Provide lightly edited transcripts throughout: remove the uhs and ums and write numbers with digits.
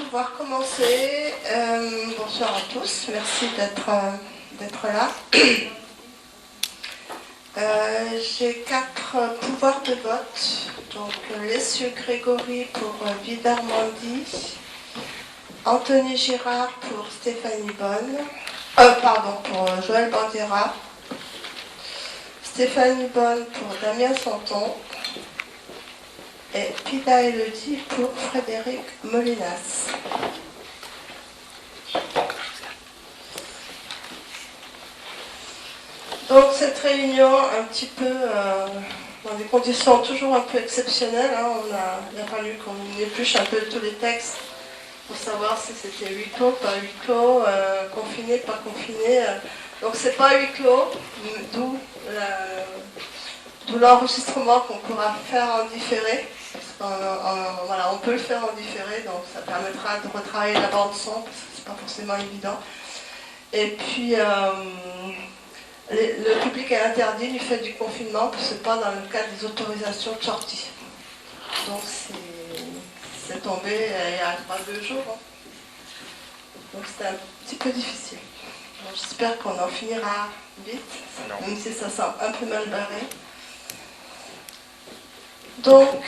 pouvoir commencer. Bonsoir à tous, merci d'être là. J'ai 4 pouvoirs de vote. Donc l'essieu Grégory pour Vidarmandie, Anthony Girard pour Stéphanie Bonne, pour Joël Bandera, Stéphanie Bonne pour Damien Santon et Pida Elodie pour Frédéric Molinas. Donc cette réunion, un petit peu dans des conditions toujours un peu exceptionnelles, il a fallu qu'on épluche un peu tous les textes pour savoir si c'était huis clos, pas huis clos, confiné, pas confiné. Donc c'est pas huis clos, d'où l'enregistrement qu'on pourra faire en différé. On peut le faire en différé, donc ça permettra de retravailler la bande son, parce que c'est pas forcément évident. Et puis le public est interdit du fait du confinement, parce que c'est pas dans le cadre des autorisations de sortie. Donc c'est tombé il y a 2 jours. Donc c'était un petit peu difficile. Donc, j'espère qu'on en finira vite, même si ça semble un peu mal barré. Donc,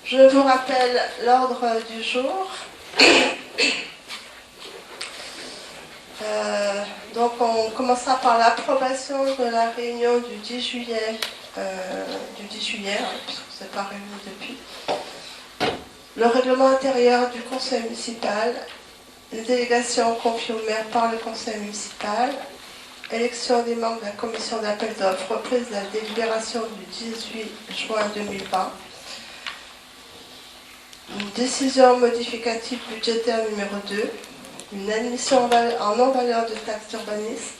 je vous rappelle l'ordre du jour. Donc on commencera par l'approbation de la réunion du 10 juillet, puisque c'est pas réuni depuis. Le règlement intérieur du conseil municipal, les délégations confiées au maire par le conseil municipal, élection des membres de la commission d'appel d'offres, reprise de la délibération du 18 juin 2020, une décision modificative budgétaire numéro 2, une admission en non-valeur de taxes d'urbanisme,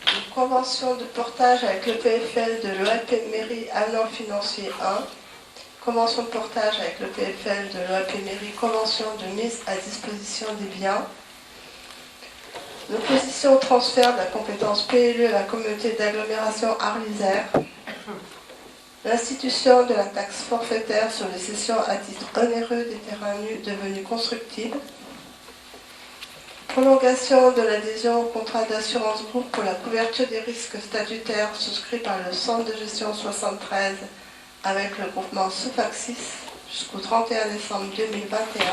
une convention de portage avec le PFL de l'OAP Mairie avenant financier 1, convention de portage avec le PFL de l'OAP Mairie, convention de mise à disposition des biens, l'opposition au transfert de la compétence PLU à la communauté d'agglomération Arles-Isère, l'institution de la taxe forfaitaire sur les cessions à titre onéreux des terrains nus devenus constructibles, prolongation de l'adhésion au contrat d'assurance groupe pour la couverture des risques statutaires souscrit par le Centre de gestion 73 avec le groupement Sofaxis jusqu'au 31 décembre 2021.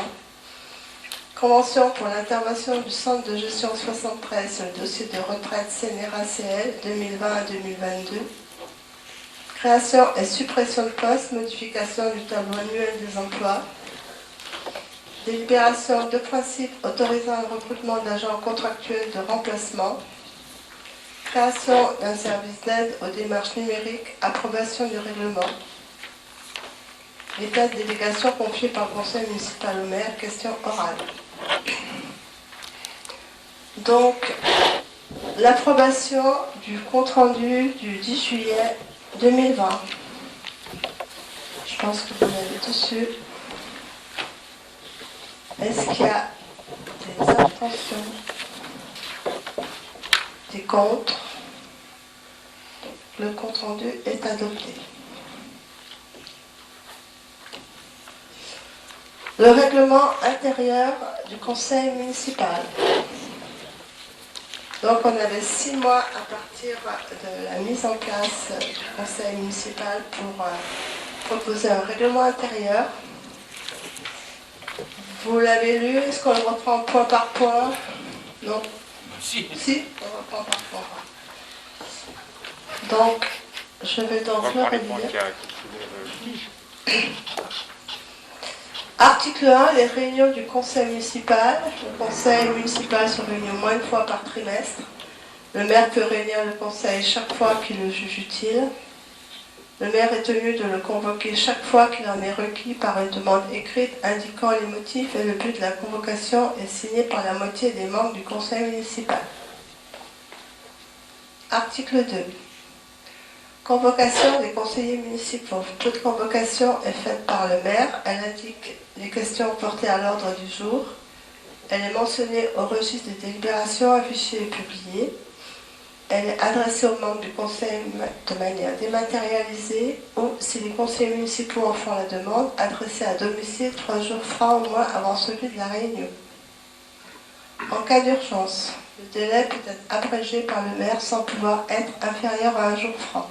Convention pour l'intervention du Centre de gestion 73 sur le dossier de retraite CNRACL 2020 à 2022. Création et suppression de postes, modification du tableau annuel des emplois. Délibération de principe autorisant le recrutement d'agents contractuels de remplacement. Création d'un service d'aide aux démarches numériques. Approbation du règlement. L'état de délégation confié par le conseil municipal au maire. Question orale. Donc, l'approbation du compte-rendu du 10 juillet 2020. Je pense que vous l'avez tous eu. Est-ce qu'il y a des abstentions, des contre? Le compte-rendu est adopté. Le règlement intérieur du conseil municipal. Donc on avait 6 mois à partir de la mise en place du conseil municipal pour proposer un règlement intérieur. Vous l'avez lu, est-ce qu'on le reprend point par point? Non. Si, on reprend par point. Donc, je vais donc le relire. Article 1, les réunions du conseil municipal. Le conseil municipal se réunit au moins une fois par trimestre. Le maire peut réunir le conseil chaque fois qu'il le juge utile. Le maire est tenu de le convoquer chaque fois qu'il en est requis par une demande écrite indiquant les motifs et le but de la convocation est signé par la moitié des membres du conseil municipal. Article 2. Convocation des conseillers municipaux. Toute convocation est faite par le maire. Elle indique les questions portées à l'ordre du jour. Elle est mentionnée au registre des délibérations affiché et publié. Elle est adressée aux membres du conseil de manière dématérialisée ou, si les conseillers municipaux en font la demande, adressée à domicile 3 jours francs au moins avant celui de la réunion. En cas d'urgence, le délai peut être abrégé par le maire sans pouvoir être inférieur à 1 jour franc.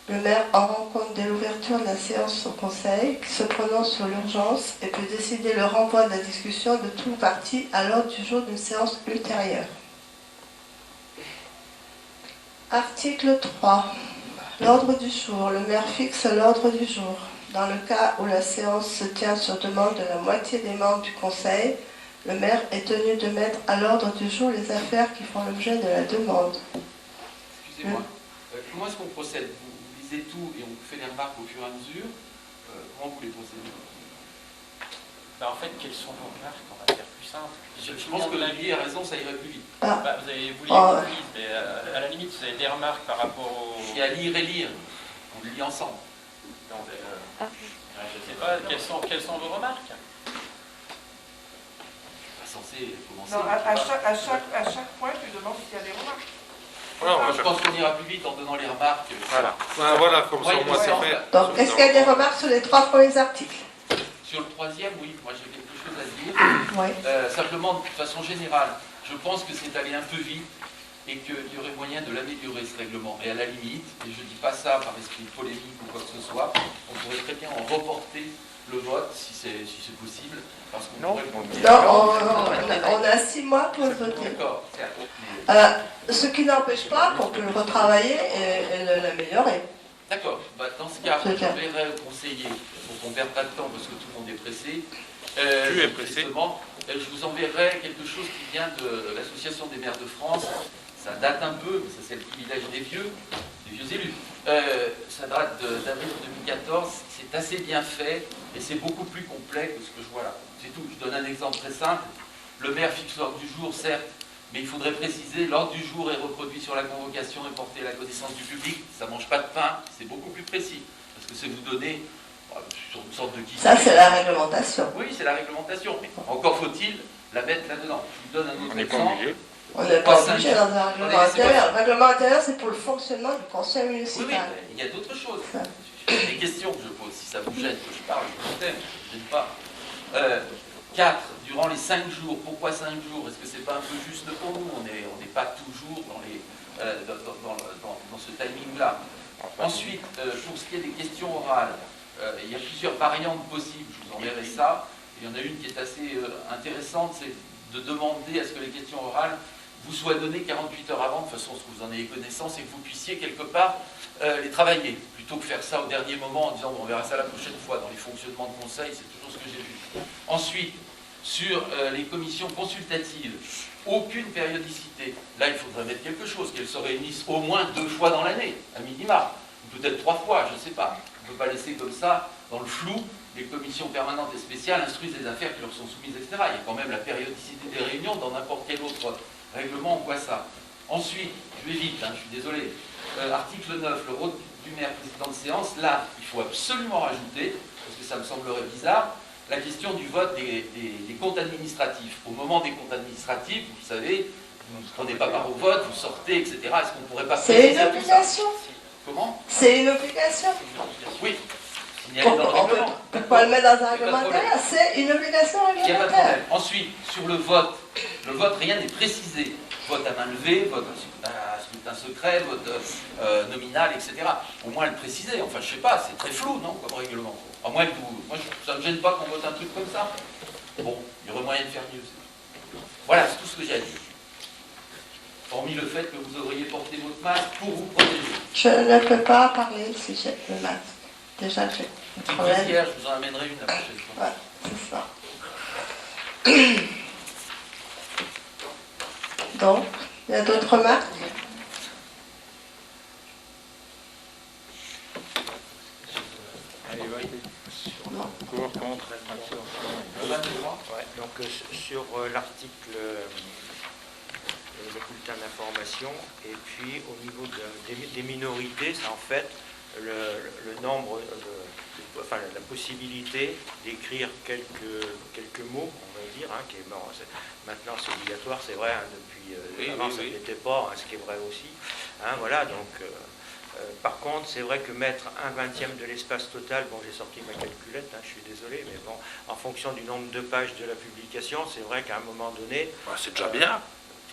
Le maire en rend compte dès l'ouverture de la séance au conseil, qui se prononce sur l'urgence et peut décider le renvoi de la discussion de tout parti à l'ordre du jour d'une séance ultérieure. Article 3. L'ordre du jour. Le maire fixe l'ordre du jour. Dans le cas où la séance se tient sur demande de la moitié des membres du conseil, le maire est tenu de mettre à l'ordre du jour les affaires qui font l'objet de la demande. Excusez-moi, comment est-ce qu'on procède? Vous lisez tout et on fait les remarques au fur et à mesure. Comment vous les procédez? En fait, quelles sont vos remarques? On va faire plus simple. Je pense que Olivier a raison, ça irait plus vite. Vous voulez qu'on lise, mais à la limite, vous avez des remarques par rapport au... Il y a lire et lire. On le lit ensemble. Non, je ne sais pas, quelles sont vos remarques? Pas censé commencer. Non, à chaque point, tu demandes s'il y a des remarques. Voilà, je pense qu'on ira plus vite en donnant les remarques. Voilà, comme ça, au moins c'est fait. Donc, est-ce qu'il y a des remarques sur les 3 premiers articles? Sur le troisième, oui, moi j'ai quelque chose à dire. Oui. Simplement, de façon générale, je pense que c'est allé un peu vite et qu'il y aurait moyen de l'améliorer ce règlement. Et à la limite, et je ne dis pas ça par esprit polémique ou quoi que ce soit, on pourrait très bien en reporter le vote si c'est possible. Parce qu'on pourrait... on a 6 mois pour le voter. D'accord. Ce qui n'empêche pas qu'on peut le retravailler et l'améliorer. D'accord. Dans ce cas, j'enverrai au conseiller, pour qu'on ne perde pas de temps parce que tout le monde est pressé. Tu es pressé. Justement, je vous enverrai quelque chose qui vient de l'Association des maires de France. Ça date un peu, mais ça c'est le privilège des vieux élus. Ça date d'avril 2014. C'est assez bien fait et c'est beaucoup plus complet que ce que je vois là. C'est tout. Je donne un exemple très simple. Le maire fixe l'ordre du jour, certes, mais il faudrait préciser, l'ordre du jour est reproduit sur la convocation et porté à la connaissance du public. Ça ne mange pas de pain, c'est beaucoup plus précis. Parce que c'est vous donner sur une sorte de guide. Ça, c'est la réglementation. Oui, c'est la réglementation. Mais encore faut-il la mettre là-dedans. Je vous donne un autre On n'est pas exemple. obligé. On n'est pas obligé dans un règlement intérieur. Le règlement intérieur, c'est pour le fonctionnement du conseil municipal. Oui, il y a d'autres choses. Il y a des questions que je pose. Si ça vous gêne que je parle, je vous aime, je ne gêne pas. 4. Durant les 5 jours. Pourquoi 5 jours? Est-ce que c'est pas un peu juste pour nous? On n'est pas toujours dans ce timing-là. Ensuite, pour ce qui est des questions orales, il y a plusieurs variantes possibles. Je vous enverrai ça. Il y en a une qui est assez intéressante, c'est de demander à ce que les questions orales vous soient données 48 heures avant, de façon à ce que vous en ayez connaissance et que vous puissiez quelque part les travailler, plutôt que faire ça au dernier moment en disant bon, on verra ça la prochaine fois. Dans les fonctionnements de conseil, c'est toujours ce que j'ai vu. Ensuite, sur les commissions consultatives, aucune périodicité. Là, il faudrait mettre quelque chose, qu'elles se réunissent au moins 2 fois dans l'année, à minima, ou peut-être 3 fois, je ne sais pas. On ne peut pas laisser comme ça, dans le flou, les commissions permanentes et spéciales instruisent les affaires qui leur sont soumises, etc. Il y a quand même la périodicité des réunions, dans n'importe quel autre règlement, on voit ça. Ensuite, je vais vite, je suis désolé, article 9, le rôle du maire président de séance, là, il faut absolument rajouter, parce que ça me semblerait bizarre, la question du vote des comptes administratifs. Au moment des comptes administratifs, vous savez, vous ne prenez pas part au vote, vous sortez, etc. Est-ce qu'on ne pourrait pas C'est une préciser tout ça? obligation. Comment? C'est une obligation. Oui. Signaler dans le On ne règlement. peut pas le mettre dans un règlement intérieur. C'est une obligation Il n'y a pas de réglementaire. problème. Ensuite, sur le vote, rien n'est précisé. Vote à main levée, vote à scrutin secret, vote nominal, etc. Au moins le préciser. Enfin, je ne sais pas, c'est très flou, non, comme règlement. À moins que moi, ça ne me gêne pas qu'on vote un truc comme ça. Bon, il y aurait moyen de faire mieux. Voilà, c'est tout ce que j'ai à dire. Hormis le fait que vous devriez porter votre masque pour vous protéger. Je ne peux pas parler si j'ai le masque. Déjà, j'ai un problème. Hier, je vous en amènerai une la prochaine fois. Ouais, c'est ça. Donc, il y a d'autres remarques? Non. Pour, contre, Le 23. Ouais, donc sur l'article le bulletin d'information, et puis au niveau des minorités, c'est en fait le nombre la possibilité d'écrire quelques mots, on va dire, hein, qui est, bon, maintenant c'est obligatoire, c'est vrai, hein, depuis avant ça ne l'était pas, hein, ce qui est vrai aussi. Hein, voilà, donc, par contre, c'est vrai que mettre 1/20 de l'espace total, bon, j'ai sorti ma calculette, hein, je suis désolé, mais bon, en fonction du nombre de pages de la publication, c'est vrai qu'à un moment donné... C'est déjà bien.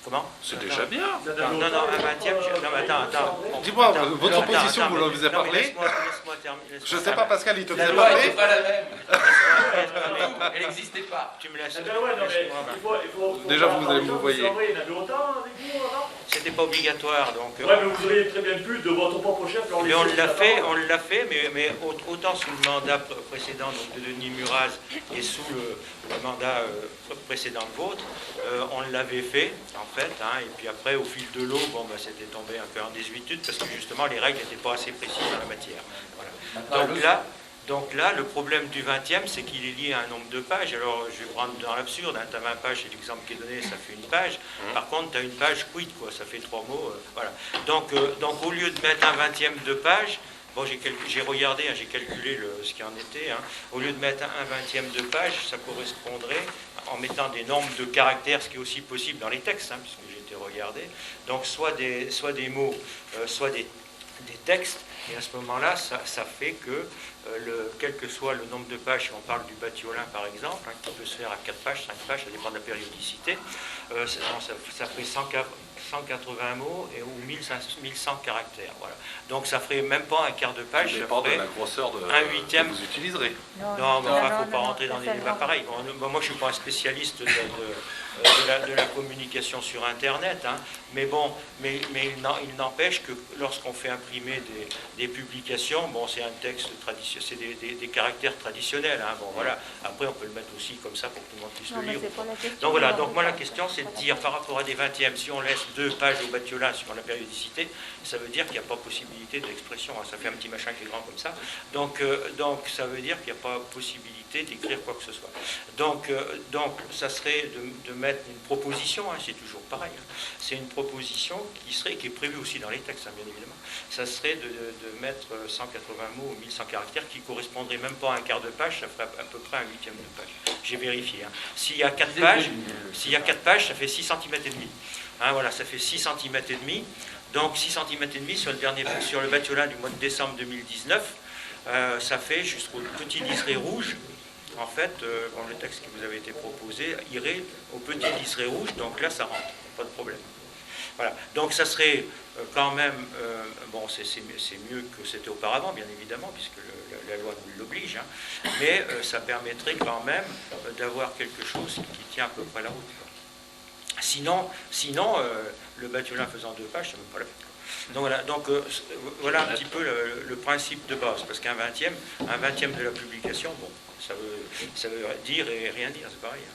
Comment? C'est déjà bien. Non, 1/20, non, mais attends. Dis-moi, votre position, vous l'en faisait parler. Laisse-moi terminer. Je sais pas, Pascal, il te La faisait loi parler. n'est pas la même. Elle n'existait pas. Tu me laisses. Déjà, vous allez me voyer. C'était pas obligatoire, donc. Ouais, mais vous auriez très bien pu, de votre propre chef, leur Mais on l'a fait, mais autant sous le mandat précédent donc de Denis Muraz et sous le mandat précédent de vôtre, on l'avait fait, en fait, hein, et puis après, au fil de l'eau, bon, bah, c'était tombé un peu en désuétude, parce que justement, les règles n'étaient pas assez précises dans la matière. Voilà. Donc là, le problème du 20e, c'est qu'il est lié à un nombre de pages. Alors, je vais prendre dans l'absurde, hein, tu as 20 pages, c'est l'exemple qui est donné, ça fait une page. Par contre, tu as une page quid, quoi, ça fait 3 mots. Voilà. Donc, au lieu de mettre 1/20 de page, bon, j'ai regardé, hein, j'ai calculé ce qui en était. Hein. Au lieu de mettre 1/20 de page, ça correspondrait, en mettant des nombres de caractères, ce qui est aussi possible dans les textes, hein, puisque j'ai été regardé. Donc, soit des mots, soit des textes. Et à ce moment-là, ça fait que, quel que soit le nombre de pages, si on parle du Batiolin par exemple, hein, qui peut se faire à 4 pages, 5 pages, ça dépend de la périodicité, ça ferait 180 mots ou 1100 caractères. Voilà. Donc ça ferait même pas un quart de page, ça ferait de la grosseur un huitième. que vous utiliserez. Non, mais il ne faut pas rentrer dans des débats pareils. Bon, moi, je ne suis pas un spécialiste de la communication sur Internet, hein, mais bon, mais il n'empêche que lorsqu'on fait imprimer des publications, bon, c'est un texte traditionnel, c'est des caractères traditionnels, hein, bon, voilà. Après, on peut le mettre aussi comme ça pour que tout le monde puisse le lire. Donc voilà, donc moi la question, c'est de dire par rapport à des 20e, si on laisse 2 pages au Batiolin sur la périodicité, ça veut dire qu'il n'y a pas possibilité d'expression, hein, ça fait un petit machin qui est grand comme ça, donc ça veut dire qu'il n'y a pas possibilité d'écrire quoi que ce soit. Donc ça serait de mettre une proposition, hein, c'est toujours pareil, hein, c'est une proposition qui est prévue aussi dans les textes, hein, bien évidemment, ça serait de mettre 180 mots ou 1100 caractères qui correspondraient même pas à un quart de page, ça ferait à peu près un huitième de page. J'ai vérifié. Hein. S'il y a 4 pages, ça fait 6 cm et demi. Hein, voilà, ça fait 6 cm et demi. Donc 6 cm et demi sur le Batiolin du mois de décembre 2019, ça fait jusqu'au petit liseré rouge. En fait, dans le texte qui vous avait été proposé, irait au petit liseré rouge, donc là ça rentre, pas de problème. Voilà. Donc ça serait quand même, bon, c'est mieux que c'était auparavant, bien évidemment, puisque la loi nous l'oblige, hein, mais ça permettrait quand même d'avoir quelque chose qui tient à peu près la route. Quoi. Sinon le Batiolin faisant 2 pages, ça ne vaut pas la peine. Donc voilà un petit peu le principe de base, parce qu'un 20e de la publication, bon, ça veut dire et rien dire, c'est pareil. Hein.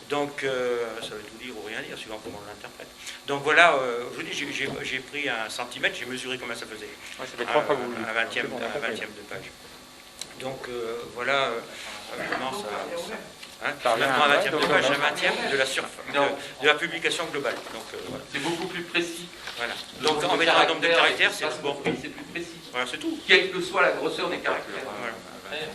Donc ça veut tout dire ou rien dire, suivant comment on l'interprète. Donc voilà, je vous dis, j'ai pris 1 centimètre, j'ai mesuré combien ça faisait. Ouais, ça fait 3 fois un 20e de page. Donc voilà comment ça... Hein, maintenant un 20e de page, un 20e de la publication globale. Donc, voilà. C'est beaucoup plus précis. Voilà. Donc en mettant un nombre de caractères, c'est bon, c'est plus précis. Voilà, c'est tout. Quelle que soit la grosseur des caractères. Voilà. Après,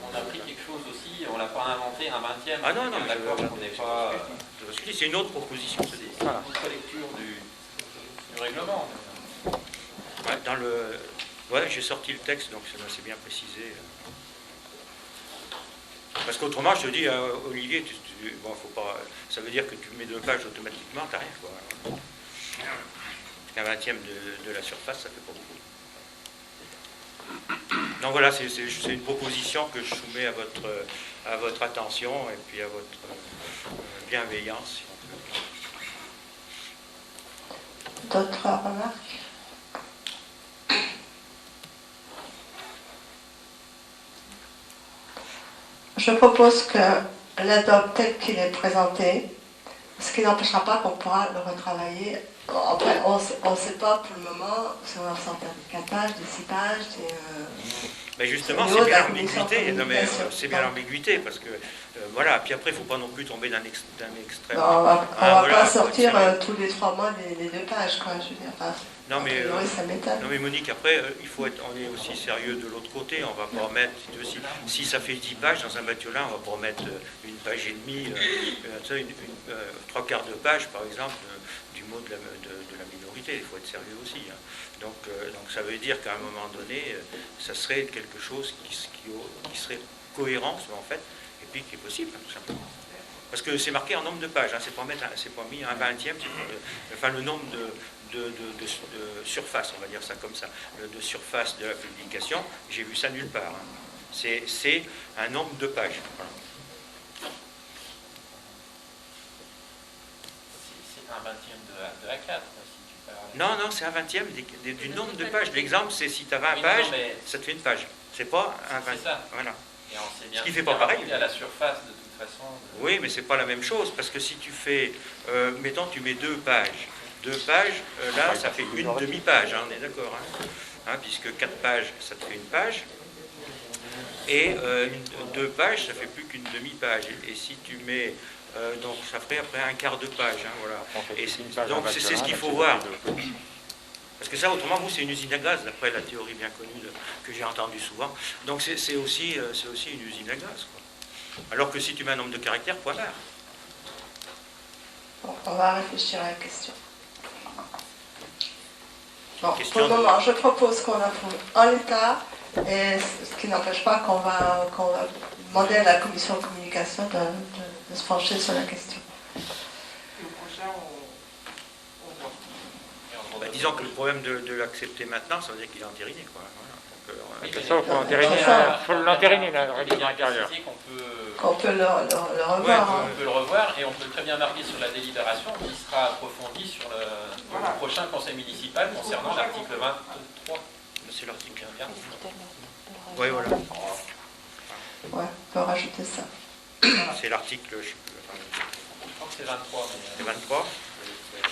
on a pris quelque chose aussi, on l'a pas inventé un 20e. Ah non, d'accord, on n'est pas... C'est une autre proposition. C'est une autre lecture du règlement. Ouais, j'ai sorti le texte, donc c'est bien précisé. Parce qu'autrement, je te dis, Olivier, bon, faut pas, ça veut dire que tu mets 2 pages automatiquement, t'arrives, quoi. Un 20e de la surface, ça fait pas beaucoup. Donc voilà, c'est une proposition que je soumets à votre attention et puis à votre bienveillance. Si on peut. D'autres remarques? Je propose que l'adopte tel qu'il est présenté, ce qui n'empêchera pas qu'on pourra le retravailler. Après, on ne sait pas pour le moment si on va sortir des 4 pages, des 6 pages, Mais justement, Au c'est niveau de bien la commission l'ambiguïté. Non, mais communication. c'est bien l'ambiguïté parce que voilà. Puis après, il ne faut pas non plus tomber d'un extrême. Non, on va voilà, pas faut sortir tirer. tous les 3 mois les 2 pages, quoi, je veux dire. Enfin, Non, mais, a priori, ça m'étonne. non mais Monique, après, on est aussi sérieux de l'autre côté. On va pas remettre, si ça fait 10 pages dans un batiolin, on va pas remettre une page et demie, 3/4 de page, par exemple, du mot de la minorité. Il faut être sérieux aussi. Hein. Donc ça veut dire qu'à un moment donné, ça serait quelque chose qui serait cohérent, en fait, et puis qui est possible, tout simplement. Parce que c'est marqué en nombre de pages, hein, c'est pas mis un 20e, enfin le nombre de surface, on va dire ça comme ça, de surface de la publication, j'ai vu ça nulle part. Hein. C'est un nombre de pages. Voilà. C'est un 20e de A4. Non, c'est un 20e du nombre de pages. L'exemple, c'est si tu as 20 pages, ça te fait une page. C'est pas un 20. C'est ça. Voilà. Et on sait bien ce qui fait pas pareil. À la surface, de toute façon. Oui, mais c'est pas la même chose, parce que si tu fais, mettons, tu mets 2 pages. 2 pages, là, ça fait une demi-page, hein, on est d'accord. Hein, puisque 4 pages, ça te fait une page. Et 2 pages, ça fait plus qu'une demi-page. Et si tu mets... donc ça ferait après un quart de page. Hein, voilà. Et donc c'est ce qu'il faut voir. Parce que ça, autrement, vous, c'est une usine à gaz, d'après la théorie bien connue que j'ai entendue souvent. Donc c'est aussi une usine à gaz. Quoi. Alors que si tu mets un nombre de caractères, point barre. Bon, on va réfléchir à la question. Bon, pour le moment, je propose qu'on approuve en l'état, et ce qui n'empêche pas qu'on va demander à la commission de communication de se pencher sur la question. Et au prochain, on voit. Bah, disons que le problème de l'accepter maintenant, ça veut dire qu'il est entériné. Quoi. Voilà. Donc, Ça, il faut l'entériner, le règlement intérieur. Qu'on peut le revoir. Ouais, hein. on peut le revoir et on peut très bien marquer sur la délibération qui sera approfondie sur le prochain conseil municipal concernant l'article 23. c'est l'article 1. Oui, Oui, voilà. Ouais, on peut rajouter ça. C'est l'article, je sais plus. Je crois que c'est 23. C'est 23.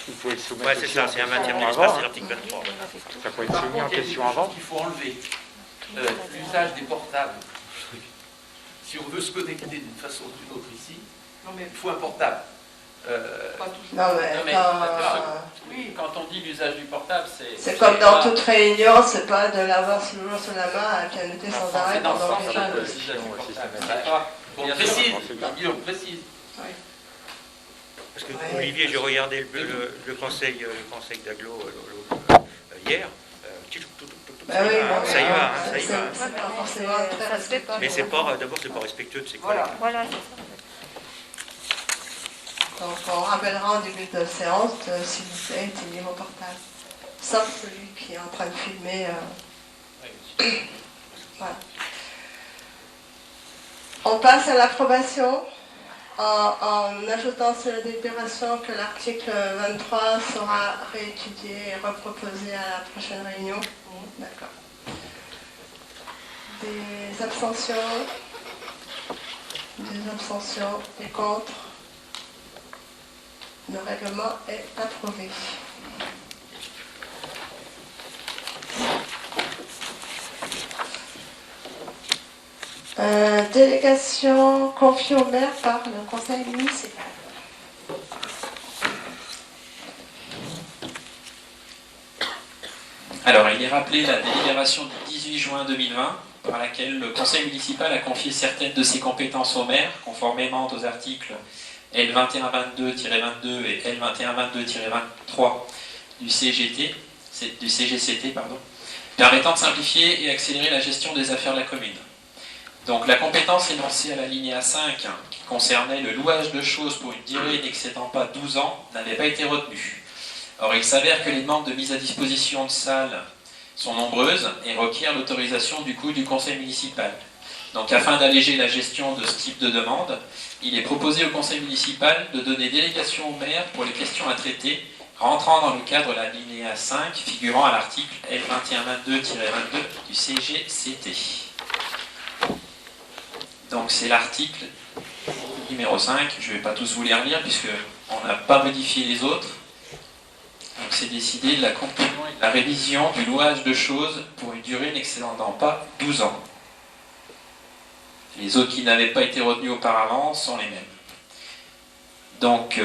Il faut être soumis Ouais, c'est ça, c'est un 20e de l'espace, c'est l'article 23. Ça peut être Par soumis en contre, il y a question quelque chose avant. qu'il faut enlever. L'usage des portables. Si on veut se connecter d'une façon ou d'une autre ici, Non, mais il faut un portable. pas toujours. Non, mais Oui, quand on dit l'usage du portable, c'est comme dans toute réunion, c'est pas de l'avoir toujours sur la main à pianoter sans arrêt pendant les gens. On précise, Guillaume, précise. Parce que Olivier, j'ai regardé le conseil d'agglo hier. Bah oui, bon, Ça y va, hein, ça y c'est va. pas forcément très respectueux. Mais c'est pas, d'abord, c'est pas respectueux de ses collègues. Voilà. Voilà, c'est ça. Donc on rappellera en début de séance s'il vous plaît, éteignez vos portables. Sauf celui qui est en train de filmer. Voilà. On passe à l'approbation en ajoutant sur la délibération que l'article 23 sera réétudié et reproposé à la prochaine réunion. D'accord. Des abstentions? Des abstentions? Des contre? Le règlement est approuvé. Délégation confiée au maire par le conseil municipal. Alors, il est rappelé la délibération du 18 juin 2020, par laquelle le conseil municipal a confié certaines de ses compétences au maire, conformément aux articles L2122-22 et L2122-23 du CGCT, permettant de simplifier et accélérer la gestion des affaires de la commune. Donc la compétence énoncée à l'alinéa 5, qui concernait le louage de choses pour une durée n'excédant pas 12 ans, n'avait pas été retenue. Or, il s'avère que les demandes de mise à disposition de salles sont nombreuses et requièrent l'autorisation du conseil municipal. Donc, afin d'alléger la gestion de ce type de demande, il est proposé au conseil municipal de donner délégation au maire pour les questions à traiter, rentrant dans le cadre de l'alinéa 5 figurant à l'article L2122-22 du CGCT. Donc, c'est l'article numéro 5. Je ne vais pas tous vous les relire puisqu'on n'a pas modifié les autres. Donc c'est décidé de la révision du louage de choses pour une durée n'excédant pas 12 ans. Les autres qui n'avaient pas été retenus auparavant sont les mêmes. Donc,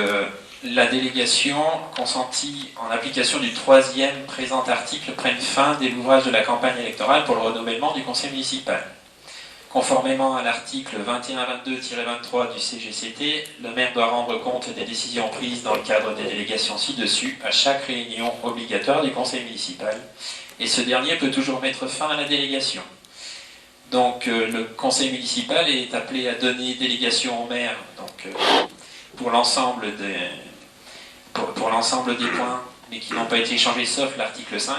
la délégation consentie en application du 3e présent article prenne fin dès l'ouvrage de la campagne électorale pour le renouvellement du conseil municipal. Conformément à l'article 2122-23 du CGCT, le maire doit rendre compte des décisions prises dans le cadre des délégations ci-dessus à chaque réunion obligatoire du conseil municipal, et ce dernier peut toujours mettre fin à la délégation. Donc le conseil municipal est appelé à donner délégation au maire pour l'ensemble des points, mais qui n'ont pas été changés sauf l'article 5,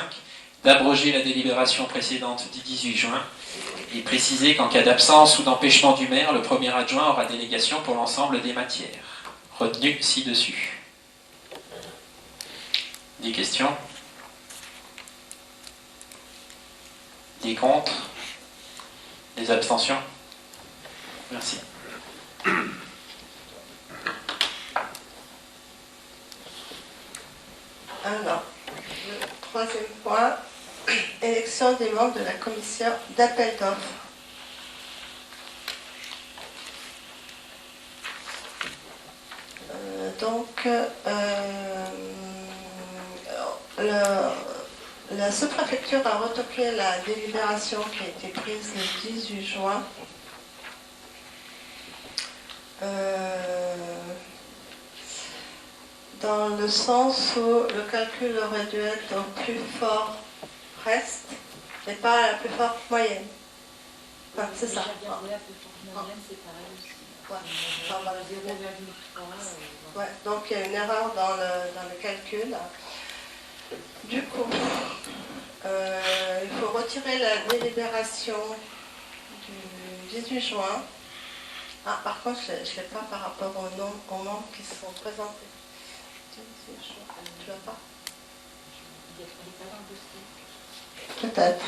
d'abroger la délibération précédente du 18 juin, et préciser qu'en cas d'absence ou d'empêchement du maire, le premier adjoint aura délégation pour l'ensemble des matières retenues ci-dessus. Des questions? Des contre? Des abstentions? Merci. Alors, le troisième point, élection des membres de la commission d'appel d'offres. La sous-préfecture a retoqué la délibération qui a été prise le 18 juin. Dans le sens où le calcul aurait dû être au plus fort reste, mais pas à la plus forte moyenne. Enfin, c'est ça. Ouais, donc il y a une erreur dans le calcul. Du coup, il faut retirer la délibération du 18 juin. Ah, par contre, je ne l'ai pas par rapport aux membres qui sont présentés. Tu l'as pas? Peut-être.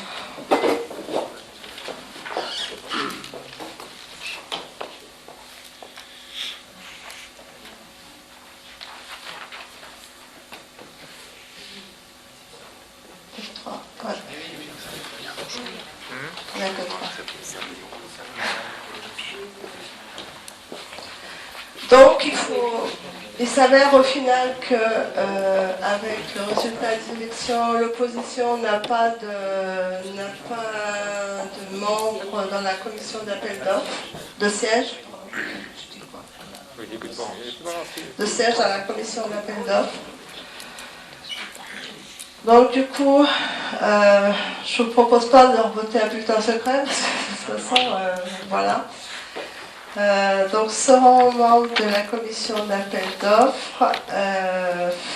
Trois. Ouais. Il n'y a que trois. Donc il s'avère au final que avec le résultat des élections, l'opposition n'a pas de membres dans la commission d'appel d'offres, de siège. De siège dans la commission d'appel d'offres. Donc du coup, je ne vous propose pas de voter à bulletin secret, parce que de toute façon, voilà. Donc seront membres de la commission d'appel d'offres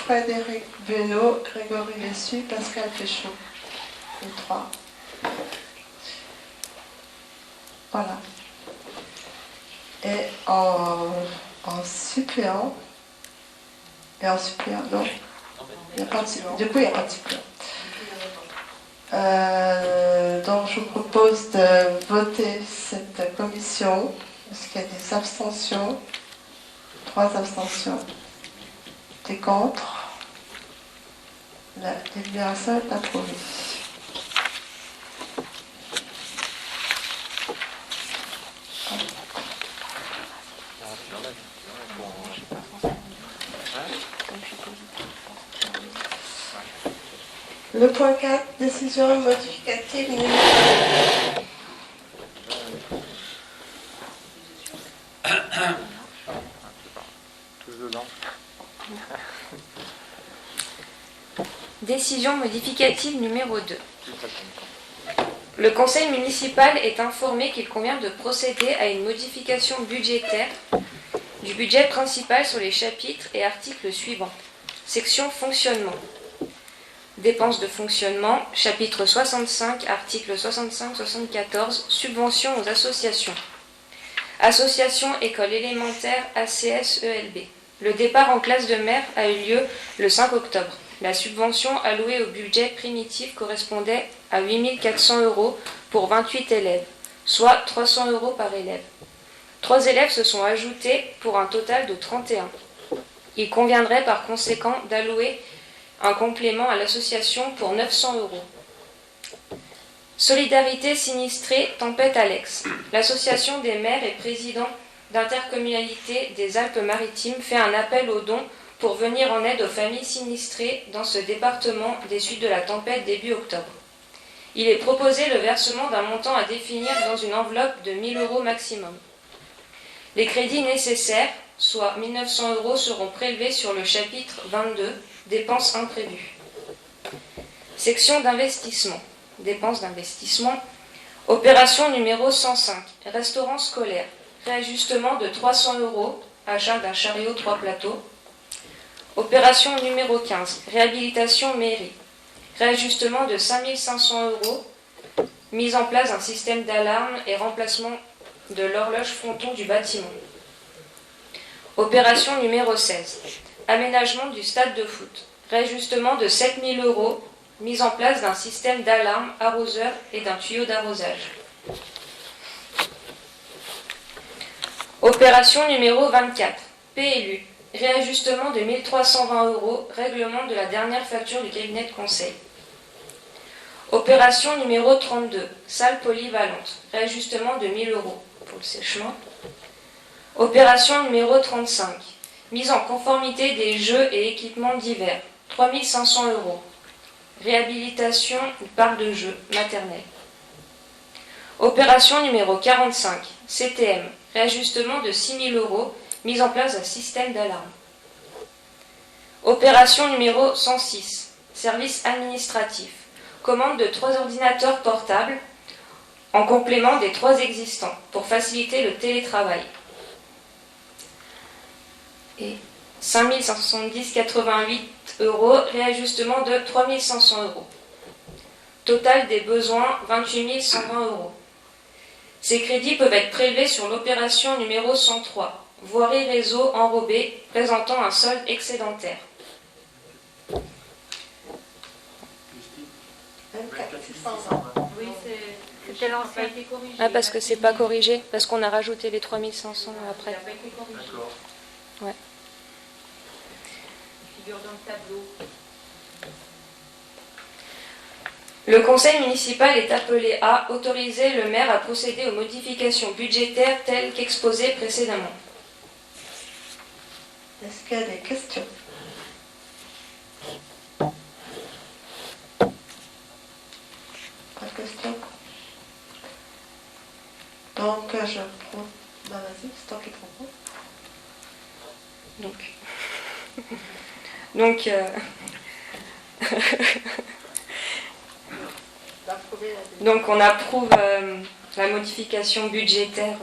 Frédéric Benoît, Grégory Lessu, Pascal Péchaud. Les trois. Voilà. Et en suppléant, non, il n'y a pas de suppléant. Du coup, il n'y a pas de suppléant. Donc je vous propose de voter cette commission. Est-ce qu'il y a des abstentions? 3 abstentions. Des contre? La délibération est approuvée. Le point 4, décision modificative numéro 1. Décision modificative numéro 2. Le conseil municipal est informé qu'il convient de procéder à une modification budgétaire du budget principal sur les chapitres et articles suivants. Section fonctionnement. Dépenses de fonctionnement, chapitre 65, articles 65-74, subventions aux associations. Association école élémentaire ACS-ELB. Le départ en classe de mer a eu lieu le 5 octobre. La subvention allouée au budget primitif correspondait à 8 400 € pour 28 élèves, soit 300 € par élève. 3 élèves se sont ajoutés pour un total de 31. Il conviendrait par conséquent d'allouer un complément à l'association pour 900 €. Solidarité sinistrée Tempête Alex. L'association des maires et présidents d'intercommunalité des Alpes-Maritimes fait un appel aux dons pour venir en aide aux familles sinistrées dans ce département des suites de la tempête début octobre. Il est proposé le versement d'un montant à définir dans une enveloppe de 1 000 € maximum. Les crédits nécessaires, soit 1 900 €, seront prélevés sur le chapitre 22, dépenses imprévues. Section d'investissement, dépenses d'investissement. Opération numéro 105, restaurant scolaire, réajustement de 300 €, achat d'un chariot 3 plateaux. Opération numéro 15, réhabilitation mairie, réajustement de 5 500 €, mise en place d'un système d'alarme et remplacement de l'horloge fronton du bâtiment. Opération numéro 16, aménagement du stade de foot, réajustement de 7 000 €, mise en place d'un système d'alarme arroseur et d'un tuyau d'arrosage. Opération numéro 24, PLU, réajustement de 1 320 €, règlement de la dernière facture du cabinet de conseil. Opération numéro 32, salle polyvalente, réajustement de 1 000 € pour le sèchement. Opération numéro 35, mise en conformité des jeux et équipements divers, 3 500 €, réhabilitation du parc de jeux maternel. Opération numéro 45, CTM, réajustement de 6 000 €, mise en place d'un système d'alarme. Opération numéro 106, service administratif, commande de 3 ordinateurs portables en complément des 3 existants pour faciliter le télétravail. Et 5 570,88 €, réajustement de 3 500 €. Total des besoins, 28 120 €. Ces crédits peuvent être prélevés sur l'opération numéro 103, voirie réseau enrobé, présentant un solde excédentaire. Oui, c'était l'ancien qui était corrigé. Ah, parce que c'est pas corrigé, parce qu'on a rajouté les 3 500 après. Il n'a pas été corrigé. Ouais. Il figure dans le tableau. Le conseil municipal est appelé à autoriser le maire à procéder aux modifications budgétaires telles qu'exposées précédemment. Est-ce qu'il y a des questions? Pas de questions? Donc, je prends... Bah, vas-y, c'est toi qui propose. Donc on approuve la modification budgétaire.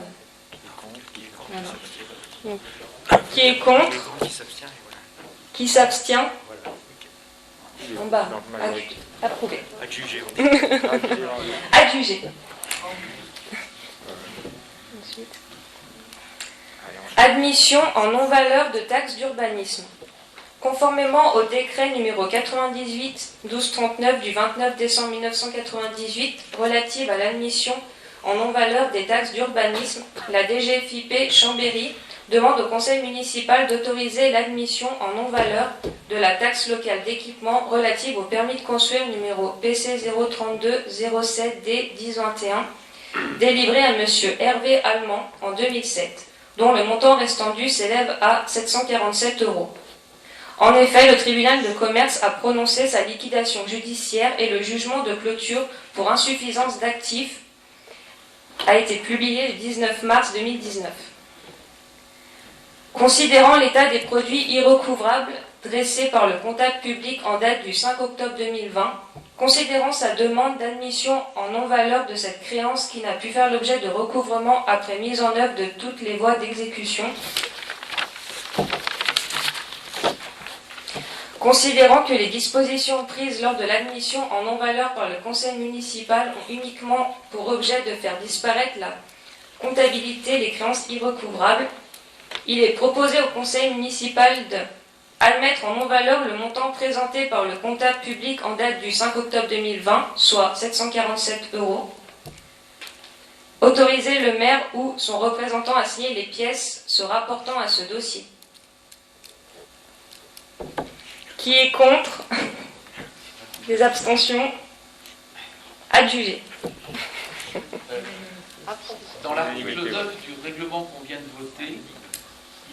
Voilà. Donc, qui est contre? Qui s'abstient? En bas. Approuvé. Adjugé. Adjugé. Ensuite. Admission en non-valeur de taxes d'urbanisme. Conformément au décret numéro 98-1239 du 29 décembre 1998 relative à l'admission en non-valeur des taxes d'urbanisme, la DGFiP Chambéry demande au conseil municipal d'autoriser l'admission en non-valeur de la taxe locale d'équipement relative au permis de construire numéro PC 032 07 D 1021 délivré à M. Hervé Allemand en 2007, dont le montant restant dû s'élève à 747 €. En effet, le tribunal de commerce a prononcé sa liquidation judiciaire et le jugement de clôture pour insuffisance d'actifs a été publié le 19 mars 2019. Considérant l'état des produits irrecouvrables dressé par le comptable public en date du 5 octobre 2020, considérant sa demande d'admission en non-valeur de cette créance qui n'a pu faire l'objet de recouvrement après mise en œuvre de toutes les voies d'exécution, considérant que les dispositions prises lors de l'admission en non-valeur par le conseil municipal ont uniquement pour objet de faire disparaître la comptabilité des créances irrecouvrables, il est proposé au conseil municipal d'admettre en non-valeur le montant présenté par le comptable public en date du 5 octobre 2020, soit 747 €, autoriser le maire ou son représentant à signer les pièces se rapportant à ce dossier. Qui est contre? Des abstentions? Adjugé. Dans l'article 9 du règlement qu'on vient de voter,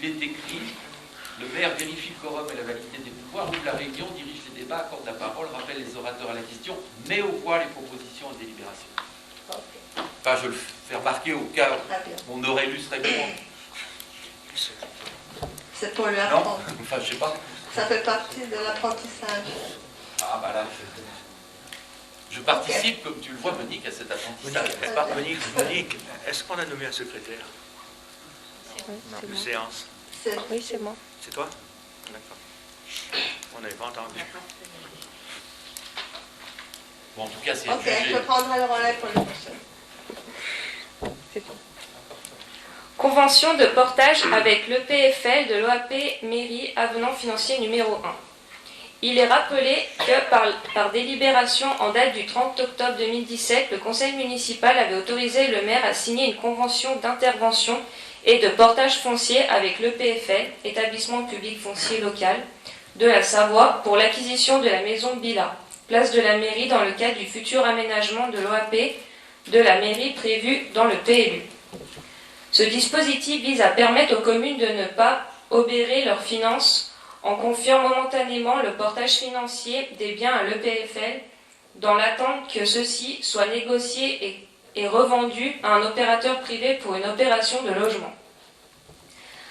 il est écrit « Le maire vérifie le quorum et la validité des pouvoirs, ouvre la réunion, dirige les débats, accorde la parole, rappelle les orateurs à la question, met aux voix les propositions et délibérations. » Enfin, je le fais remarquer au cas où on aurait lu ce règlement. C'est pour lui Non, apprendre. enfin, je sais pas. Ça fait partie de l'apprentissage. Ah, bah là, je participe, comme tu le vois, Monique, à cet apprentissage, n'est-ce pas? Monique, est-ce qu'on a nommé un secrétaire de séance? Oui, c'est moi. C'est toi? D'accord. On n'avait pas entendu. Bon, en tout cas, c'est Ok, je prendrai le relais pour les prochaines. Convention de portage avec l'EPFL de l'OAP Mairie Avenant Financier numéro 1. Il est rappelé que par délibération en date du 30 octobre 2017, le conseil municipal avait autorisé le maire à signer une convention d'intervention et de portage foncier avec l'EPFL, établissement public foncier local, de la Savoie pour l'acquisition de la maison Bila, place de la mairie dans le cadre du futur aménagement de l'OAP de la mairie prévu dans le PLU. Ce dispositif vise à permettre aux communes de ne pas obérer leurs finances en confiant momentanément le portage financier des biens à l'EPFL dans l'attente que ceux-ci soient négociés et revendus à un opérateur privé pour une opération de logement.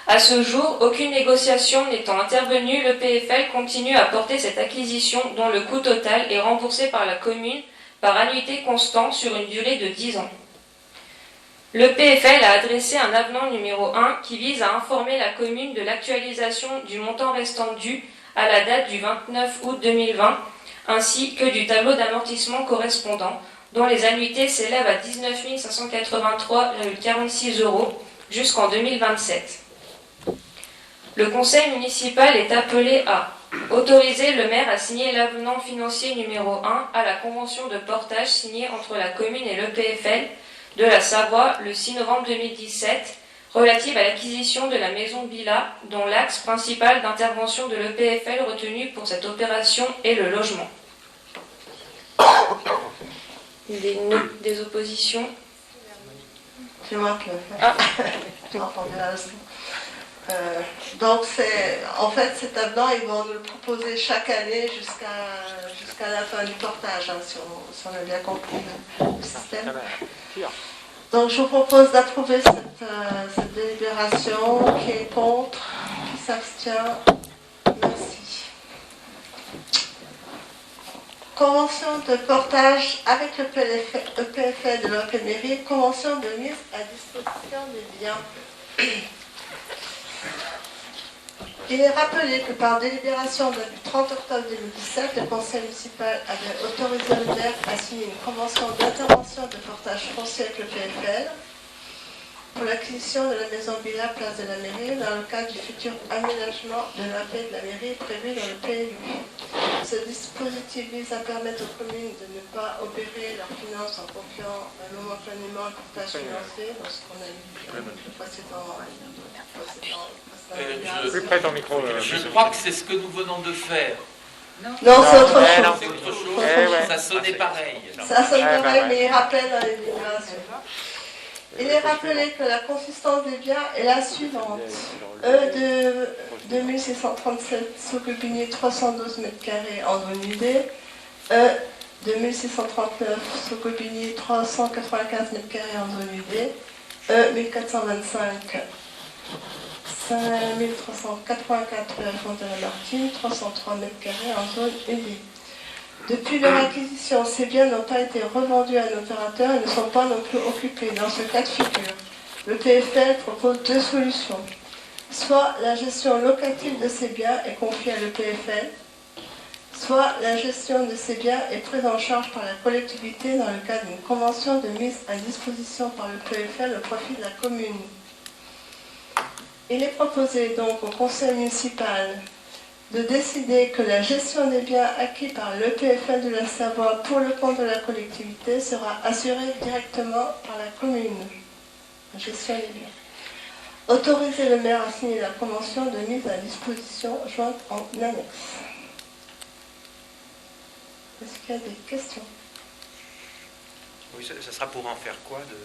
À ce jour, aucune négociation n'étant intervenue, l'EPFL continue à porter cette acquisition dont le coût total est remboursé par la commune par annuité constante sur une durée de 10 ans. L'EPFL a adressé un avenant numéro 1 qui vise à informer la commune de l'actualisation du montant restant dû à la date du 29 août 2020, ainsi que du tableau d'amortissement correspondant, dont les annuités s'élèvent à 19 583,46 € jusqu'en 2027. Le conseil municipal est appelé à autoriser le maire à signer l'avenant financier numéro 1 à la convention de portage signée entre la commune et l'EPFL de la Savoie le 6 novembre 2017 relative à l'acquisition de la maison Bila dont l'axe principal d'intervention de l'EPFL retenu pour cette opération est le logement. Des oppositions? C'est moi qui le fais. Ah. Attendez un instant. Donc en fait cet avenant ils vont nous le proposer chaque année jusqu'à la fin du portage, hein, si on a bien compris le système. Donc je vous propose d'approuver cette délibération. Qui est contre? Qui s'abstient? Merci. Convention de portage avec le EPFL de l'OAP Mairie, convention de mise à disposition des biens. Il est rappelé que par délibération du 30 octobre 2017, le conseil municipal avait autorisé le maire à signer une convention d'intervention de portage foncier avec le PFL pour l'acquisition de la maison Bila, place de la mairie, dans le cadre du futur aménagement de l'AP de la mairie prévu dans le PLU. Ce dispositif vise à permettre aux communes de ne pas obérer leurs finances en confiant momentanément le portage financier, dans ce qu'on a vu précédemment. Je crois que c'est ce que nous venons de faire. Non, c'est autre chose. C'est autre chose. Ça sonnait pareil. Ça sonne pareil, mais il rappelle dans les délibérations. Il est rappelé que la consistance des biens est la suivante. E de 2637 Socopigny 312 m² en zone UD. E de 1639 Socopigny 395 m² en zone UD. E 1425 5384 Fontaine-la-Martine, 303 m² en zone UD. Depuis leur acquisition, ces biens n'ont pas été revendus à un opérateur et ne sont pas non plus occupés. Dans ce cas de figure, le PFL propose deux solutions. Soit la gestion locative de ces biens est confiée à l'EPFL, soit la gestion de ces biens est prise en charge par la collectivité dans le cadre d'une convention de mise à disposition par le PFL au profit de la commune. Il est proposé donc au conseil municipal de décider que la gestion des biens acquis par l'EPFL de la Savoie pour le compte de la collectivité sera assurée directement par la commune. La gestion des biens. Autoriser le maire à signer la convention de mise à disposition jointe en annexe. Est-ce qu'il y a des questions? Oui, ça sera pour en faire quoi de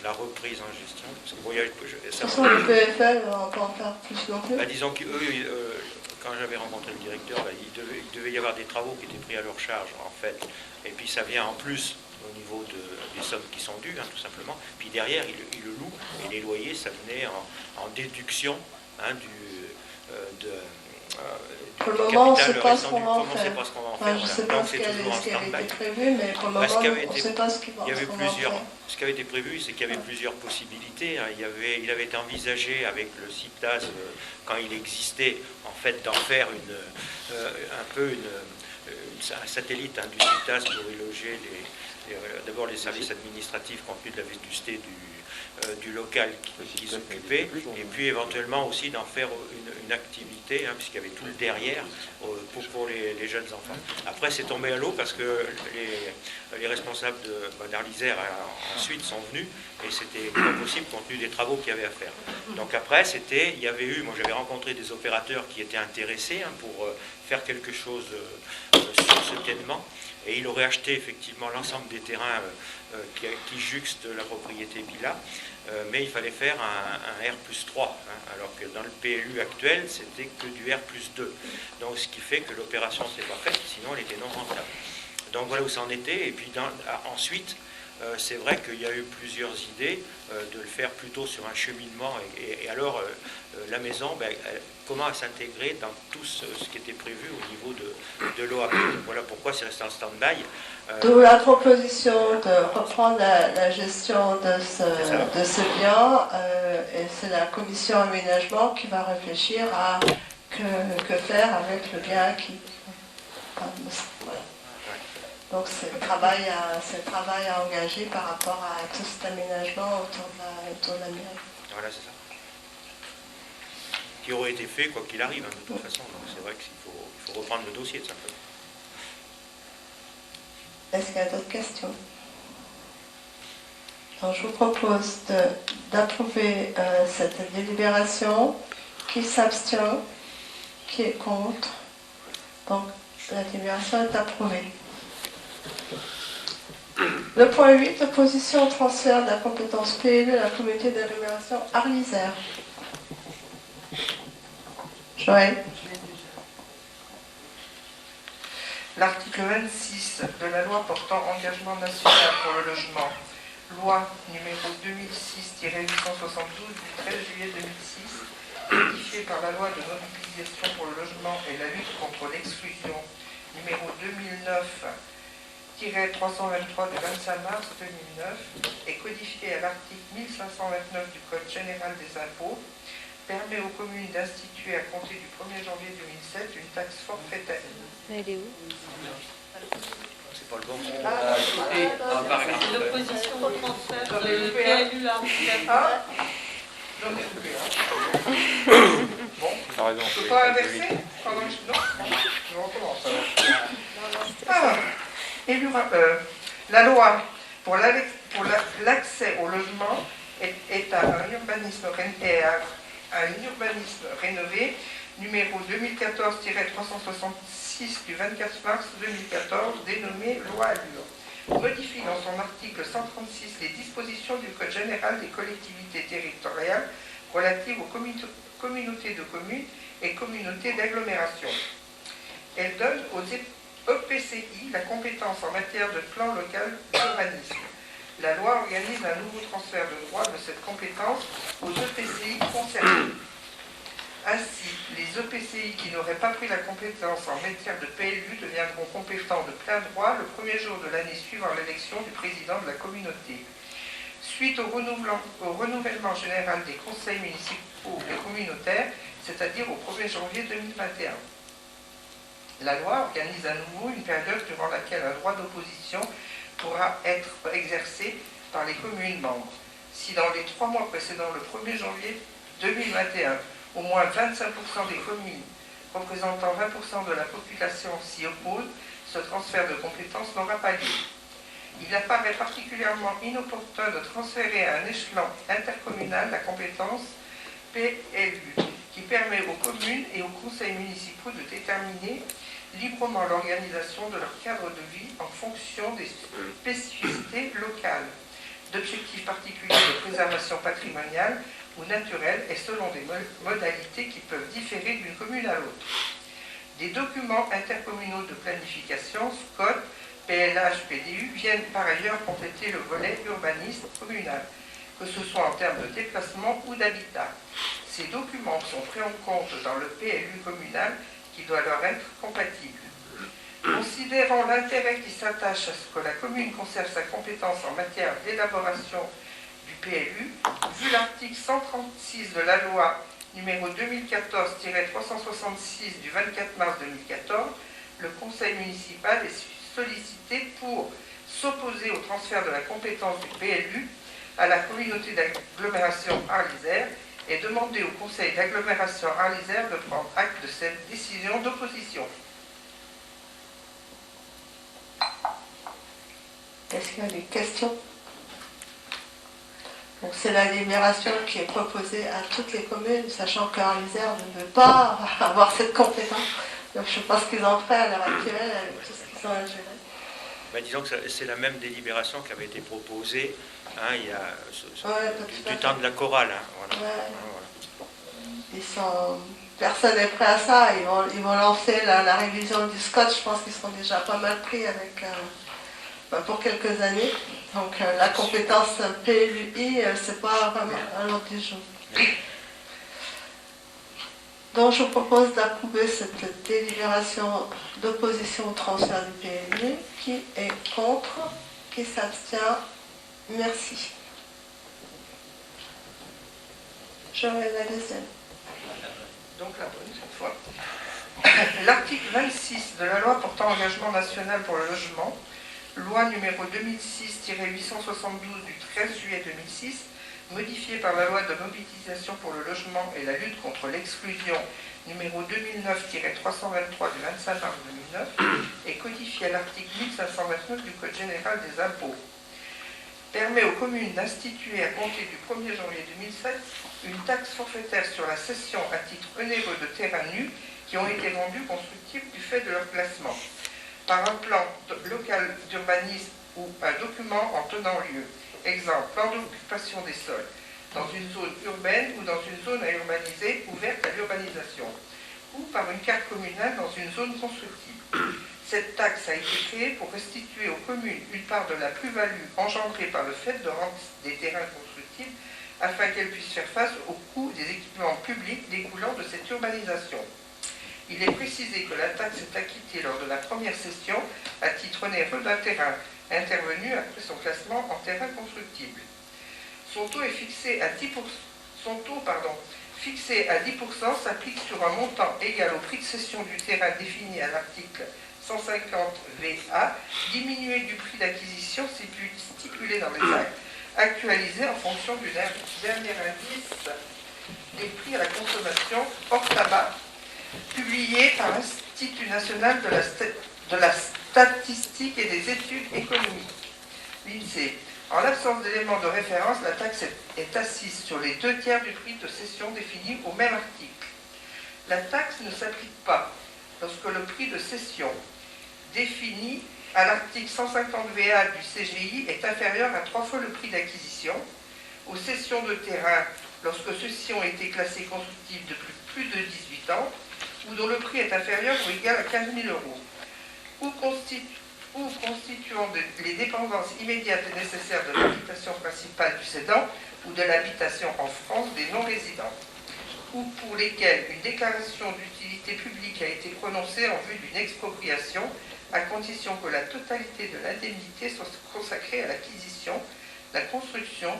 la reprise en gestion? Parce que, bon, De toute façon, le PFL, on peut en faire plus non plus. disons qu'eux, quand j'avais rencontré le directeur, il devait y avoir des travaux qui étaient pris à leur charge, en fait. Et puis ça vient en plus au niveau des sommes qui sont dues, hein, tout simplement. Puis derrière, ils le louent, et les loyers, ça venait en déduction pour le moment, on ne sait pas ce qu'on va en faire. Je ne sais pas ce qui avait été prévu, mais pour le moment, on ne sait pas ce qu'on va en faire. Ce qui avait été prévu, c'est qu'il y avait plusieurs possibilités. Hein. Il avait été envisagé avec le CITAS, quand il existait, en fait, d'en faire un satellite du CITAS pour y loger d'abord les services administratifs compte tenu de la vétusté du local qui s'occupait, et puis éventuellement aussi d'en faire une activité, hein, puisqu'il y avait tout le derrière pour les jeunes enfants. Après, c'est tombé à l'eau parce que les responsables d'Arlisère ensuite sont venus, et c'était pas possible compte tenu des travaux qu'il y avait à faire. Donc après, moi j'avais rencontré des opérateurs qui étaient intéressés, hein, pour faire quelque chose sur ce tènement. Et il aurait acheté effectivement l'ensemble des terrains qui juxtent la propriété Bila, mais il fallait faire un R+3, hein, alors que dans le PLU actuel, c'était que du R+2. Donc ce qui fait que l'opération ne s'est pas faite, sinon elle était non rentable. Donc voilà où ça en était. Et puis ensuite, c'est vrai qu'il y a eu plusieurs idées de le faire plutôt sur un cheminement. Et alors, la maison, comment s'intégrer dans tout ce qui était prévu au niveau de l'OAP. Voilà pourquoi c'est resté en stand-by. D'où la proposition de reprendre la gestion de ce bien, et c'est la commission aménagement qui va réfléchir à que faire avec le bien qui... Voilà. Donc c'est le travail à engager par rapport à tout cet aménagement autour de la mairie. Voilà, c'est ça. Qui aurait été fait quoi qu'il arrive, hein, de toute façon. Donc c'est vrai qu'il faut reprendre le dossier, tout simplement. Est-ce qu'il y a d'autres questions? Donc, je vous propose d'approuver cette délibération. Qui s'abstient? Qui est contre? Donc la délibération est approuvée. Le point 8, opposition au transfert de la compétence PLU à la communauté d'agglomération Arlisère. Joël. L'article 26 de la loi portant engagement national pour le logement, loi numéro 2006-872 du 13 juillet 2006, modifiée par la loi de mobilisation pour le logement et la lutte contre l'exclusion, numéro 2009-323 du 25 mars 2009, et codifiée à l'article 1529 du Code général des impôts, permet aux communes d'instituer à compter du 1er janvier 2007 une taxe forfaitaire. Elle est où? C'est pas le bon. L'opposition au transfert J'en ai de loupé un. PLU là. J'en ai coupé un. Bon, T'as raison. je peux pas inverser pendant que je... Non, je recommence alors. La loi pour l'accès au logement est à un urbanisme rénové, numéro 2014-366 du 24 mars 2014, dénommé loi Allure, modifie dans son article 136 les dispositions du Code général des collectivités territoriales relatives aux communautés de communes et communautés d'agglomération. Elle donne aux EPCI la compétence en matière de plan local d'urbanisme. La loi organise un nouveau transfert de droit de cette compétence aux EPCI concernés. Ainsi, les EPCI qui n'auraient pas pris la compétence en matière de PLU deviendront compétents de plein droit le premier jour de l'année suivant l'élection du président de la communauté. Suite au renouvellement général des conseils municipaux et communautaires, c'est-à-dire au 1er janvier 2021. La loi organise à nouveau une période durant laquelle un droit d'opposition pourra être exercé par les communes membres. Si dans les 3 mois précédant le 1er janvier 2021, au moins 25% des communes représentant 20% de la population s'y opposent, ce transfert de compétences n'aura pas lieu. Il apparaît particulièrement inopportun de transférer à un échelon intercommunal la compétence PLU, qui permet aux communes et aux conseils municipaux de déterminer librement l'organisation de leur cadre de vie en fonction des spécificités locales, d'objectifs particuliers de préservation patrimoniale ou naturelle et selon des modalités qui peuvent différer d'une commune à l'autre. Des documents intercommunaux de planification, SCOT, PLH, PDU, viennent par ailleurs compléter le volet urbanisme communal, que ce soit en termes de déplacement ou d'habitat. Ces documents sont pris en compte dans le PLU communal qui doit leur être compatible. Considérant l'intérêt qui s'attache à ce que la commune conserve sa compétence en matière d'élaboration du PLU, vu l'article 136 de la loi numéro 2014-366 du 24 mars 2014, le conseil municipal est sollicité pour s'opposer au transfert de la compétence du PLU à la communauté d'agglomération Arlysère et demander au conseil d'agglomération Arlysère de prendre acte de cette décision d'opposition. Est-ce qu'il y a des questions? Donc c'est la libération qui est proposée à toutes les communes, sachant qu'Arlysère ne veut pas avoir cette compétence. Donc je pense qu'ils en feraient à l'heure actuelle avec tout ce qu'ils ont à gérer. Ben, disons que c'est la même délibération qui avait été proposée il y a du temps de la chorale. Hein, voilà. Ouais. Voilà. Personne n'est prêt à ça. Ils vont lancer la révision du SCOT. Je pense qu'ils seront déjà pas mal pris avec, pour quelques années. Donc la compétence PLUI, c'est pas vraiment à l'ordre du jour. Donc je vous propose d'approuver cette délibération d'opposition au transfert du PLU. Qui est contre? Qui s'abstient? Merci. Je vais la deuxième. Donc la bonne cette fois. L'article 26 de la loi portant engagement national pour le logement, loi numéro 2006-872 du 13 juillet 2006, modifiée par la loi de mobilisation pour le logement et la lutte contre l'exclusion numéro 2009-323 du 25 mars 2009 et codifiée à l'article 1529 du Code général des impôts, permet aux communes d'instituer à compter du 1er janvier 2007 une taxe forfaitaire sur la cession à titre onéreux de terrains nus qui ont été rendus constructibles du fait de leur classement, par un plan local d'urbanisme ou un document en tenant lieu. Exemple, plan d'occupation des sols, dans une zone urbaine ou dans une zone à urbaniser ouverte à l'urbanisation, ou par une carte communale dans une zone constructible. Cette taxe a été créée pour restituer aux communes une part de la plus-value engendrée par le fait de rendre des terrains constructibles afin qu'elles puissent faire face au coût des équipements publics découlant de cette urbanisation. Il est précisé que la taxe est acquittée lors de la première cession à titre onéreux d'un terrain, intervenu après son classement en terrain constructible. Son taux fixé à 10% s'applique sur un montant égal au prix de cession du terrain défini à l'article 150 VA, diminué du prix d'acquisition stipulé dans les actes, actualisé en fonction du dernier indice des prix à la consommation hors tabac, publié par l'Institut national de la statistique et des études économiques, l'INSEE. En l'absence d'éléments de référence, la taxe est assise sur les 2/3 du prix de cession défini au même article. La taxe ne s'applique pas lorsque le prix de cession défini à l'article 150 VA du CGI est inférieur à 3 fois le prix d'acquisition, aux cessions de terrain lorsque ceux-ci ont été classés constructibles depuis plus de 18 ans, ou dont le prix est inférieur ou égal à 15 000 euros, ou constituant les dépendances immédiates et nécessaires de l'habitation principale du cédant ou de l'habitation en France des non-résidents, ou pour lesquels une déclaration d'utilité publique a été prononcée en vue d'une expropriation, à condition que la totalité de l'indemnité soit consacrée à l'acquisition, la construction,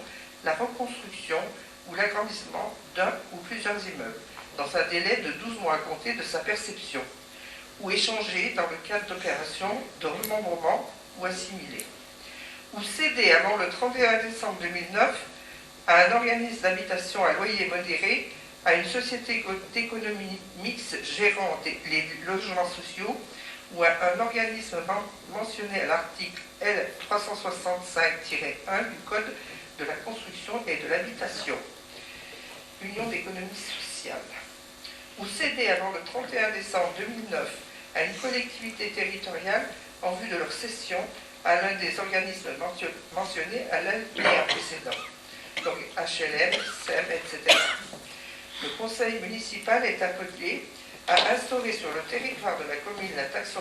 la reconstruction ou l'agrandissement d'un ou plusieurs immeubles, dans un délai de 12 mois à compter de sa perception, ou échangée dans le cadre d'opérations de remembrement ou assimilées, ou cédée avant le 31 décembre 2009 à un organisme d'habitation à loyer modéré, à une société d'économie mixte gérant les logements sociaux, ou à un organisme mentionné à l'article L365-1 du Code de la construction et de l'habitation, Union d'économie sociale, ou cédé avant le 31 décembre 2009 à une collectivité territoriale en vue de leur cession à l'un des organismes mentionnés à l'alinéa précédent, donc HLM, SEM, etc. Le conseil municipal est appelé à instaurer sur le territoire de la commune la taxe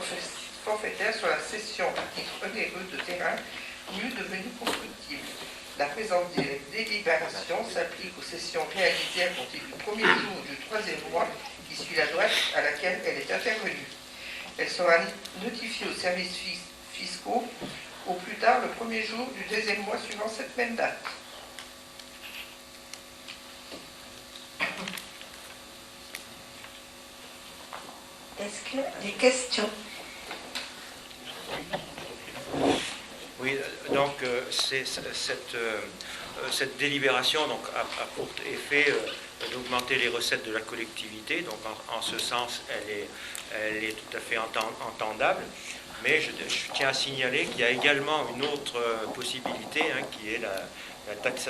forfaitaire sur la cession à titre onéreux de terrain nu devenu constructible. La présente délibération s'applique aux cessions réalisées à compter du premier jour du troisième mois qui suit la date à laquelle elle est intervenue. Elle sera notifiée aux services fiscaux au plus tard le premier jour du deuxième mois suivant cette même date. Est-ce qu'il y a des questions? Oui, donc cette délibération donc, a pour effet d'augmenter les recettes de la collectivité. Donc en ce sens, elle est tout à fait entendable. Mais je tiens à signaler qu'il y a également une autre possibilité, hein, qui est la taxe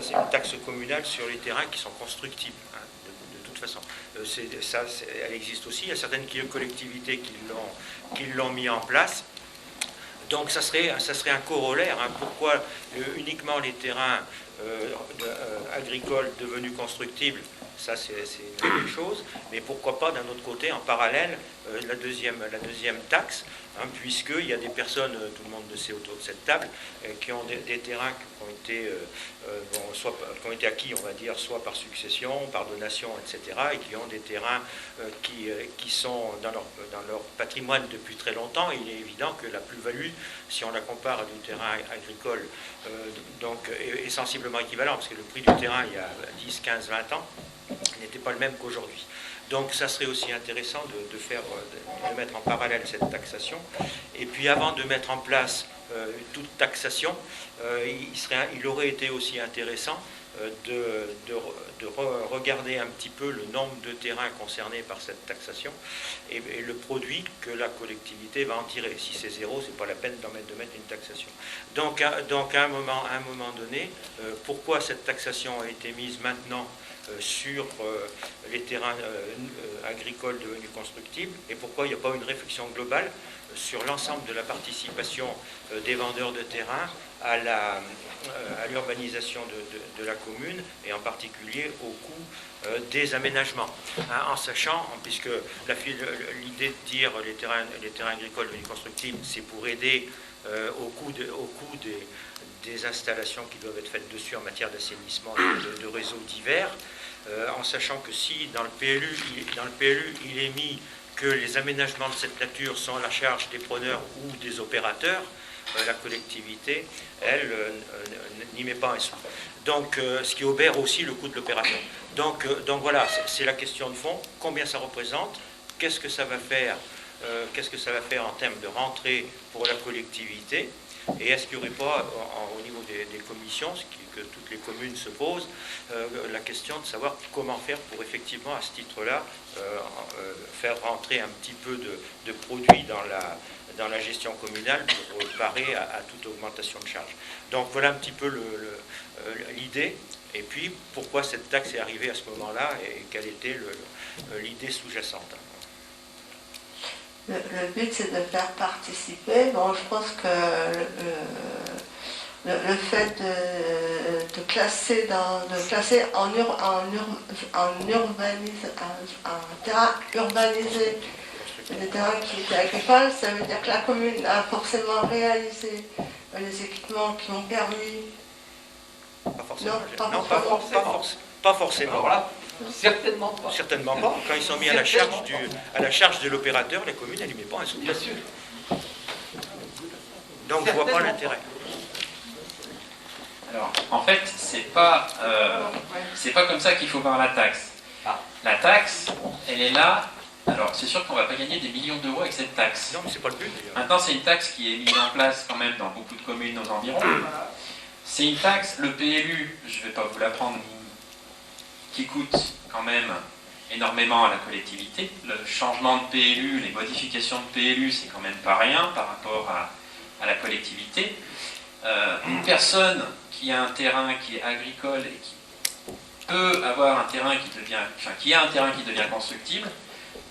communale sur les terrains qui sont constructibles. Hein, de toute façon, elle existe aussi. Il y a certaines collectivités qui l'ont mis en place. Donc ça serait un corollaire. Hein. Pourquoi uniquement les terrains agricoles devenus constructibles? Ça, c'est une belle chose. Mais pourquoi pas, d'un autre côté, en parallèle, la deuxième taxe, hein, puisqu'il y a des personnes, tout le monde le sait autour de cette table, qui ont des terrains qui ont été acquis, on va dire, soit par succession, par donation, etc., et qui ont des terrains qui sont dans leur patrimoine depuis très longtemps. Il est évident que la plus-value, si on la compare à du terrain agricole, est sensiblement équivalent, parce que le prix du terrain, il y a 10, 15, 20 ans, n'était pas le même qu'aujourd'hui. Donc ça serait aussi intéressant de mettre en parallèle cette taxation. Et puis avant de mettre en place toute taxation, il aurait été aussi intéressant de regarder un petit peu le nombre de terrains concernés par cette taxation et le produit que la collectivité va en tirer. Si c'est zéro, c'est pas la peine de mettre une taxation. Donc à un moment donné, pourquoi cette taxation a été mise maintenant sur les terrains agricoles devenus constructibles, et pourquoi il n'y a pas une réflexion globale sur l'ensemble de la participation des vendeurs de terrain à l'urbanisation de la commune, et en particulier au coût des aménagements. Hein, en sachant, puisque l'idée de dire les terrains agricoles devenus constructibles, c'est pour aider au coût des installations qui doivent être faites dessus en matière d'assainissement de réseaux divers, en sachant que si dans le PLU il est mis que les aménagements de cette nature sont à la charge des preneurs ou des opérateurs, la collectivité, elle, n'y met pas un sou. Donc, ce qui obère aussi le coût de l'opération. Donc voilà, c'est la question de fond. Combien ça représente? Qu'est-ce que ça va faire en termes de rentrée pour la collectivité? Et est-ce qu'il n'y aurait pas, au niveau des commissions, que toutes les communes se posent, la question de savoir comment faire pour effectivement, à ce titre-là, faire rentrer un petit peu de produits dans la gestion communale pour parer à toute augmentation de charges. Donc voilà un petit peu l'idée, et puis pourquoi cette taxe est arrivée à ce moment-là, et quelle était l'idée sous-jacente. Le but, c'est de faire participer. Bon, je pense que le fait de classer un terrain urbanisé, des terrains qui étaient agricoles, ça veut dire que la commune a forcément réalisé les équipements qui ont permis. Pas forcément. Non, pas forcément. Alors là, certainement pas. Certainement pas. Quand ils sont mis à la charge de l'opérateur, la commune, elle n'y met pas un sou. Bien sûr. Donc je ne vois pas l'intérêt. Alors, en fait, c'est pas comme ça qu'il faut voir la taxe. La taxe, elle est là. Alors, c'est sûr qu'on ne va pas gagner des millions d'euros avec cette taxe. Non, mais c'est pas le but, d'ailleurs. Maintenant, c'est une taxe qui est mise en place quand même dans beaucoup de communes aux environs. C'est une taxe, le PLU, je ne vais pas vous l'apprendre, qui coûte quand même énormément à la collectivité. Le changement de PLU, les modifications de PLU, c'est quand même pas rien par rapport à la collectivité. Une personne qui a un terrain qui est agricole et qui peut avoir un terrain qui a un terrain qui devient constructible,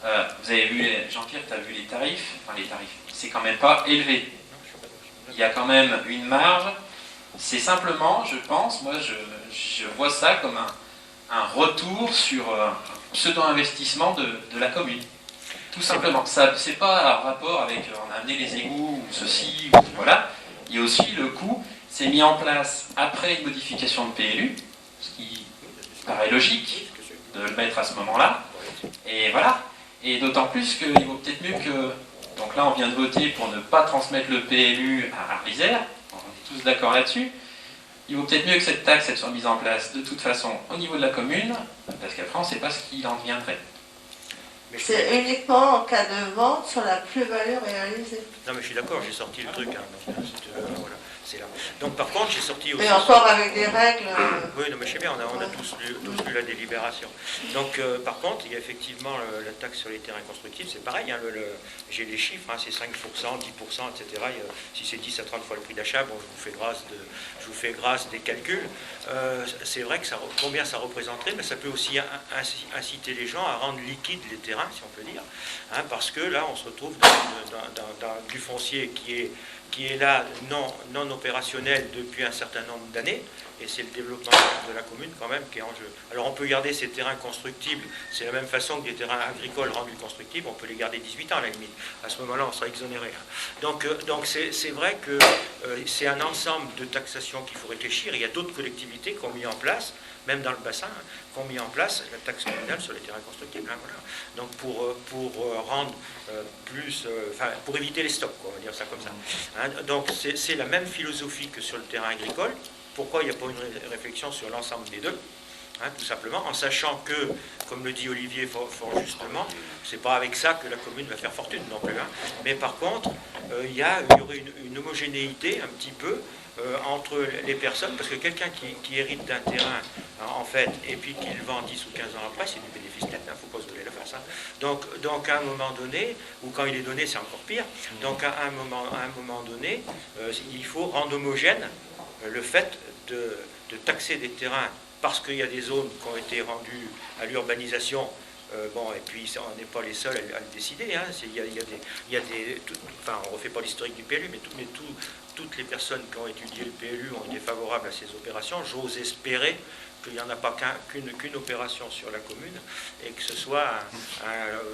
Vous avez vu, Jean-Pierre, tu as vu les tarifs. Enfin, les tarifs, c'est quand même pas élevé. Il y a quand même une marge. C'est simplement, je pense, moi je vois ça comme un retour sur un pseudo-investissement de la commune. Tout simplement. Ça, c'est pas un rapport avec on a amené les égouts ou ceci, ou, voilà. Il y a aussi le coût, c'est mis en place après une modification de PLU, ce qui paraît logique de le mettre à ce moment-là. Et voilà. Et d'autant plus qu'il vaut peut-être mieux que... Donc là, on vient de voter pour ne pas transmettre le PLU à Arlisère. On est tous d'accord là-dessus. Il vaut peut-être mieux que cette taxe elle soit mise en place de toute façon au niveau de la commune, parce qu'après, on ne sait pas ce qu'il en deviendrait. C'est uniquement en cas de vente sur la plus-value réalisée. Non, mais je suis d'accord, j'ai sorti le truc. Hein, donc, voilà, c'est là. Donc, par contre, j'ai sorti aussi... Mais encore avec des règles... Oui, non, mais je sais bien, on a tous lu la délibération. Donc, par contre, il y a effectivement la taxe sur les terrains constructifs, c'est pareil. Hein, j'ai les chiffres, hein, c'est 5%, 10%, etc. Si c'est 10 à 30 fois le prix d'achat, bon, je vous fais grâce des calculs. C'est vrai que combien ça représenterait, mais ça peut aussi inciter les gens à rendre liquides les terrains, si on peut dire, hein, parce que là, on se retrouve dans du foncier qui est là non opérationnel depuis un certain nombre d'années, et c'est le développement de la commune quand même qui est en jeu. Alors on peut garder ces terrains constructibles, c'est la même façon que des terrains agricoles rendus constructibles, on peut les garder 18 ans à la limite. À ce moment-là, on sera exonéré. Donc c'est vrai que c'est un ensemble de taxations qu'il faut réfléchir. Il y a d'autres collectivités qui ont mis en place, même dans le bassin, qui ont mis en place la taxe communale sur les terrains constructibles. Hein, voilà. Donc pour rendre plus, pour éviter les stocks, quoi, on va dire ça comme ça. Hein, donc c'est la même philosophie que sur le terrain agricole. Pourquoi il n'y a pas une réflexion sur l'ensemble des deux, hein, tout simplement, en sachant que, comme le dit Olivier fort justement, c'est pas avec ça que la commune va faire fortune non plus. Hein. Mais par contre, il y aurait une homogénéité un petit peu entre les personnes, parce que quelqu'un qui hérite d'un terrain, en fait, et puis qui le vend 10 ou 15 ans après, c'est du bénéfice net, il ne faut pas se donner la face. Hein. Donc à un moment donné, ou quand il est donné, c'est encore pire, donc à un moment donné, il faut rendre homogène le fait de taxer des terrains parce qu'il y a des zones qui ont été rendues à l'urbanisation. Bon, et puis on n'est pas les seuls à le décider. Hein. Enfin, on ne refait pas l'historique du PLU, mais toutes les personnes qui ont étudié le PLU ont été favorables à ces opérations. J'ose espérer qu'il n'y en a pas qu'une opération sur la commune, et que ce soit,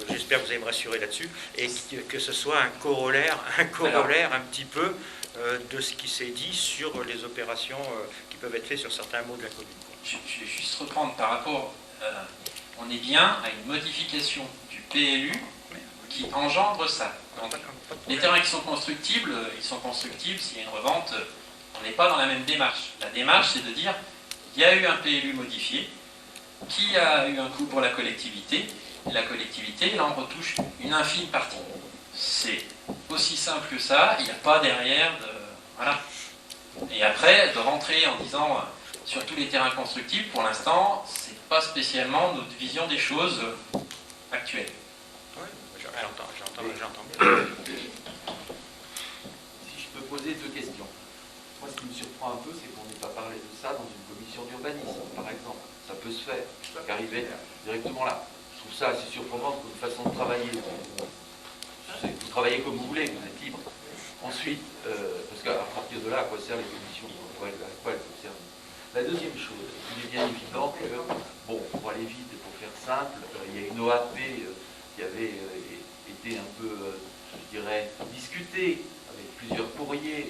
j'espère que vous allez me rassurer là-dessus, et que ce soit un corollaire un petit peu de ce qui s'est dit sur les opérations qui peuvent être faites sur certains mots de la commune. Je vais juste reprendre par rapport, on est bien à une modification du PLU qui engendre ça. Donc, les terrains qui sont constructibles, s'il y a une revente, on n'est pas dans la même démarche. La démarche, c'est de dire, il y a eu un PLU modifié, qui a eu un coût pour la collectivité, et la collectivité, là, on retouche une infime partie. C'est aussi simple que ça, il n'y a pas derrière de... Voilà. Et après, de rentrer en disant, sur tous les terrains constructibles, pour l'instant, c'est pas spécialement notre vision des choses actuelles. Oui, j'entends bien. Si je peux poser deux questions. Moi, ce qui me surprend un peu, c'est qu'on n'ait pas parlé de ça dans une commission d'urbanisme, par exemple. Ça peut se faire, qu'arriver directement là. Je trouve ça assez surprenant comme façon de travailler. Vous travaillez comme vous voulez, vous êtes libre. Ensuite, parce qu'à partir de là, à quoi servent les commissions, à quoi elles servent. La deuxième chose, il est bien évident que, bon, pour aller vite et pour faire simple, il y a une OAP qui avait été un peu, je dirais, discutée avec plusieurs courriers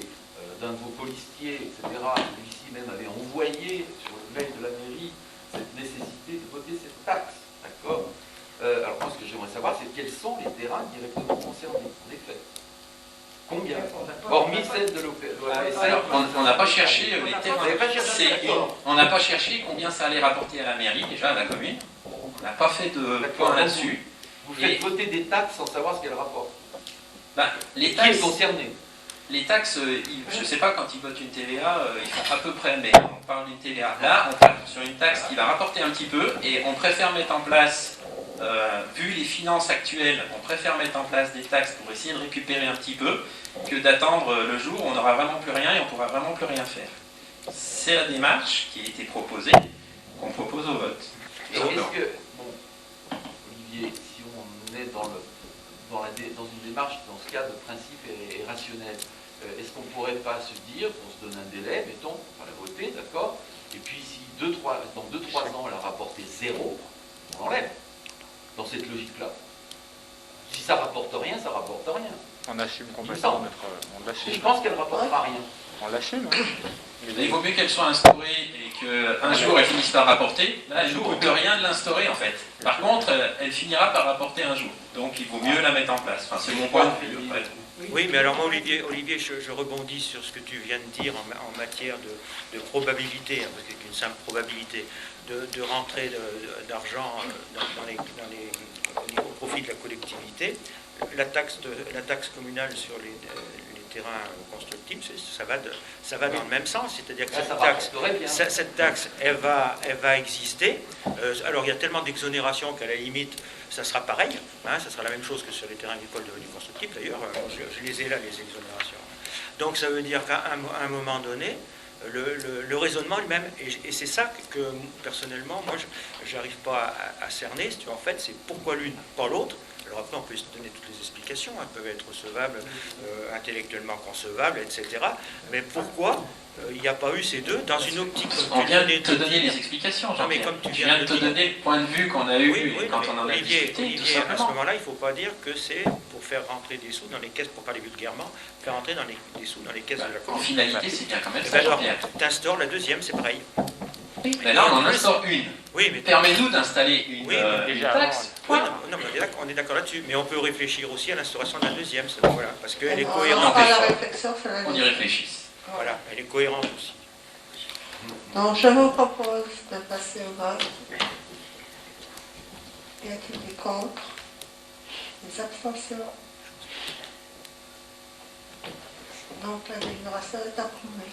d'un de vos colistiers, etc. Celui-ci même avait envoyé sur le mail de la mairie cette nécessité de voter cette taxe. D'accord. Alors moi, ce que j'aimerais savoir, c'est quels sont les terrains directement concernés, en effet. Combien? Hormis celle de l'OPS. Alors, on n'a pas cherché les terrains. On n'a pas cherché combien ça allait rapporter à la mairie, déjà à la commune. On n'a pas fait de point là-dessus. Vous faites voter des taxes sans savoir ce qu'elles rapportent. Les taxes, qui est concerné? Les taxes, je ne sais pas, quand ils votent une TVA, ils font à peu près, mais on parle d'une TVA. Là, on parle sur une taxe qui va rapporter un petit peu, et on préfère mettre en place, vu les finances actuelles, on préfère mettre en place des taxes pour essayer de récupérer un petit peu, que d'attendre le jour où on n'aura vraiment plus rien et on ne pourra vraiment plus rien faire. C'est la démarche qui a été proposée, qu'on propose au vote. Est-ce que, bon, Olivier, si on est cas de principe est rationnel. Est-ce qu'on ne pourrait pas se dire qu'on se donne un délai, mettons, on va la voter, d'accord, et puis si dans 2-3 ans elle a rapporté 0, on l'enlève dans cette logique-là. Si ça rapporte rien, ça rapporte rien. On assume complètement on l'assume. Je pense qu'elle ne rapportera rien. On l'assume, hein. Mais il vaut mieux qu'elle soit instaurée et qu'un jour elle finisse par rapporter. Là, elle ne coûte rien de l'instaurer en fait. Par contre, elle finira par rapporter un jour. Donc il vaut mieux la mettre en place. Enfin, c'est mon point de vue. En fait. Oui, mais alors moi, Olivier, je rebondis sur ce que tu viens de dire en matière de probabilité, hein, parce que c'est une simple probabilité, de rentrée d'argent au profit de la collectivité. La taxe communale sur les terrains constructibles, ça va dans le même sens, c'est-à-dire que cette taxe, elle va exister. Alors il y a tellement d'exonérations qu'à la limite, ça sera pareil, hein, ça sera la même chose que sur les terrains agricoles devenus constructibles, d'ailleurs, je les ai là, les exonérations. Donc ça veut dire qu'à un moment donné, le raisonnement lui-même, et c'est ça que personnellement, moi, je n'arrive pas à cerner, en fait, c'est pourquoi l'une, pas l'autre. Alors après, on peut se donner toutes les explications, elles peuvent être recevables, intellectuellement concevables, etc. Mais pourquoi il n'y a pas eu ces deux dans une optique comme on vient de te donner les explications, Jean-Pierre. Je viens de te donner le point de vue qu'on a eu quand on en a discuté. Olivier, à ce moment-là, il ne faut pas dire que c'est pour faire rentrer des sous dans les caisses, pour parler vulgairement, faire rentrer des sous dans les caisses de la commune. En finalité, c'est bien quand même ça, Jean-Pierre. Tu instaures la deuxième, c'est pareil. Mais là, on en instaure une. Oui, mais permets-nous d'installer une taxe. Oui, non, on est d'accord là-dessus. Mais on peut réfléchir aussi à l'instauration de la deuxième, voilà, parce qu'elle est cohérente. On y réfléchisse. Voilà, elle est cohérente aussi. Donc, je vous propose de passer au vote. Y a-t-il des contre? Des abstentions? Donc, la délibération est approuvée.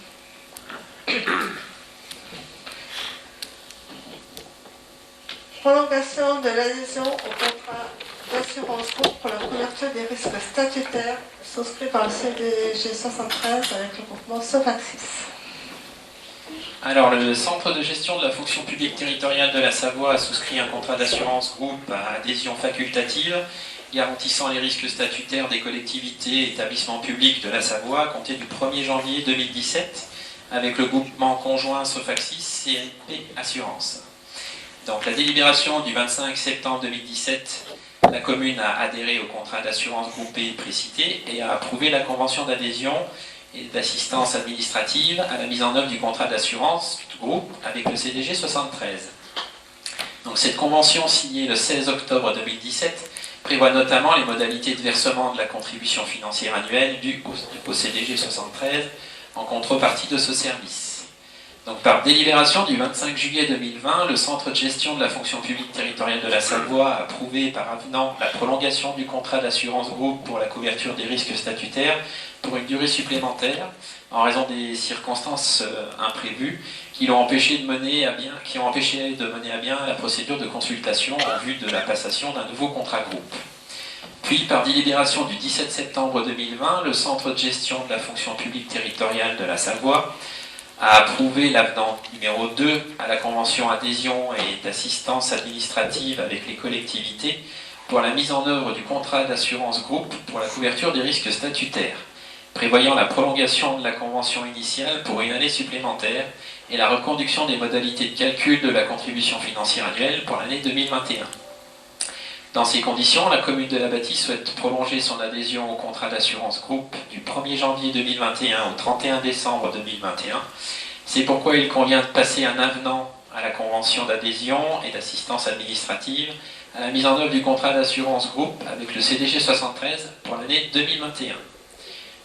Prolongation de l'adhésion au contrat d'assurance groupe pour la couverture des risques statutaires souscrit par le CDG 73 avec le groupement Sofaxis. Alors, le Centre de gestion de la fonction publique territoriale de la Savoie a souscrit un contrat d'assurance groupe à adhésion facultative garantissant les risques statutaires des collectivités et établissements publics de la Savoie à compter du 1er janvier 2017 avec le groupement conjoint Sofaxis CNP Assurance. Donc la délibération du 25 septembre 2017, la commune a adhéré au contrat d'assurance groupée précité et a approuvé la convention d'adhésion et d'assistance administrative à la mise en œuvre du contrat d'assurance groupe avec le CDG 73. Donc cette convention signée le 16 octobre 2017 prévoit notamment les modalités de versement de la contribution financière annuelle due au CDG 73 en contrepartie de ce service. Donc, par délibération du 25 juillet 2020, le Centre de gestion de la fonction publique territoriale de la Savoie a approuvé par avenant la prolongation du contrat d'assurance groupe pour la couverture des risques statutaires pour une durée supplémentaire en raison des circonstances imprévues qui ont empêché de mener à bien la procédure de consultation en vue de la passation d'un nouveau contrat groupe. Puis, par délibération du 17 septembre 2020, le Centre de gestion de la fonction publique territoriale de la Savoie a approuvé l'avenant numéro 2 à la convention adhésion et d'assistance administrative avec les collectivités pour la mise en œuvre du contrat d'assurance groupe pour la couverture des risques statutaires, prévoyant la prolongation de la convention initiale pour une année supplémentaire et la reconduction des modalités de calcul de la contribution financière annuelle pour l'année 2021. Dans ces conditions, la commune de la Bâtie souhaite prolonger son adhésion au contrat d'assurance groupe du 1er janvier 2021 au 31 décembre 2021. C'est pourquoi il convient de passer un avenant à la convention d'adhésion et d'assistance administrative à la mise en œuvre du contrat d'assurance groupe avec le CDG 73 pour l'année 2021.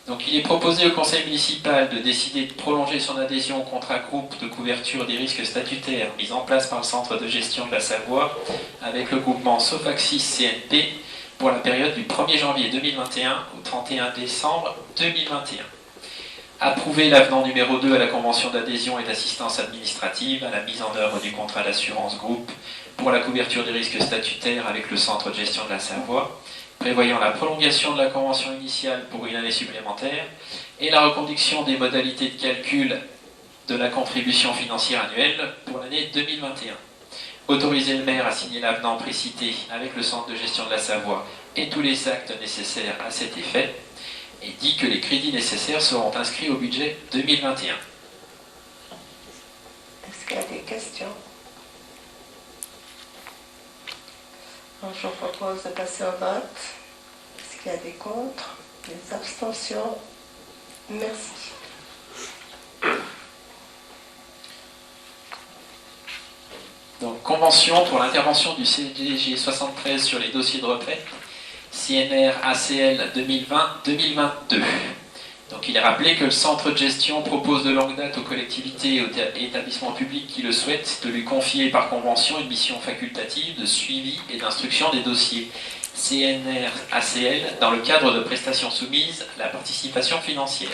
Donc il est proposé au conseil municipal de décider de prolonger son adhésion au contrat groupe de couverture des risques statutaires mis en place par le Centre de gestion de la Savoie avec le groupement Sofaxis CNP pour la période du 1er janvier 2021 au 31 décembre 2021. Approuver l'avenant numéro 2 à la convention d'adhésion et d'assistance administrative à la mise en œuvre du contrat d'assurance groupe pour la couverture des risques statutaires avec le Centre de gestion de la Savoie, prévoyant la prolongation de la convention initiale pour une année supplémentaire et la reconduction des modalités de calcul de la contribution financière annuelle pour l'année 2021. autoriser le maire à signer l'avenant précité avec le centre de gestion de la Savoie et tous les actes nécessaires à cet effet, et dit que les crédits nécessaires seront inscrits au budget 2021. Est-ce qu'il y a des questions? Donc, je vous propose de passer au vote. Est-ce qu'il y a des contre? Des abstentions? Merci. Donc, convention pour l'intervention du CDG 73 sur les dossiers de retraite, CNR ACL 2020-2022. Donc, il est rappelé que le centre de gestion propose de longue date aux collectivités et aux établissements publics qui le souhaitent de lui confier par convention une mission facultative de suivi et d'instruction des dossiers CNR ACL dans le cadre de prestations soumises à la participation financière.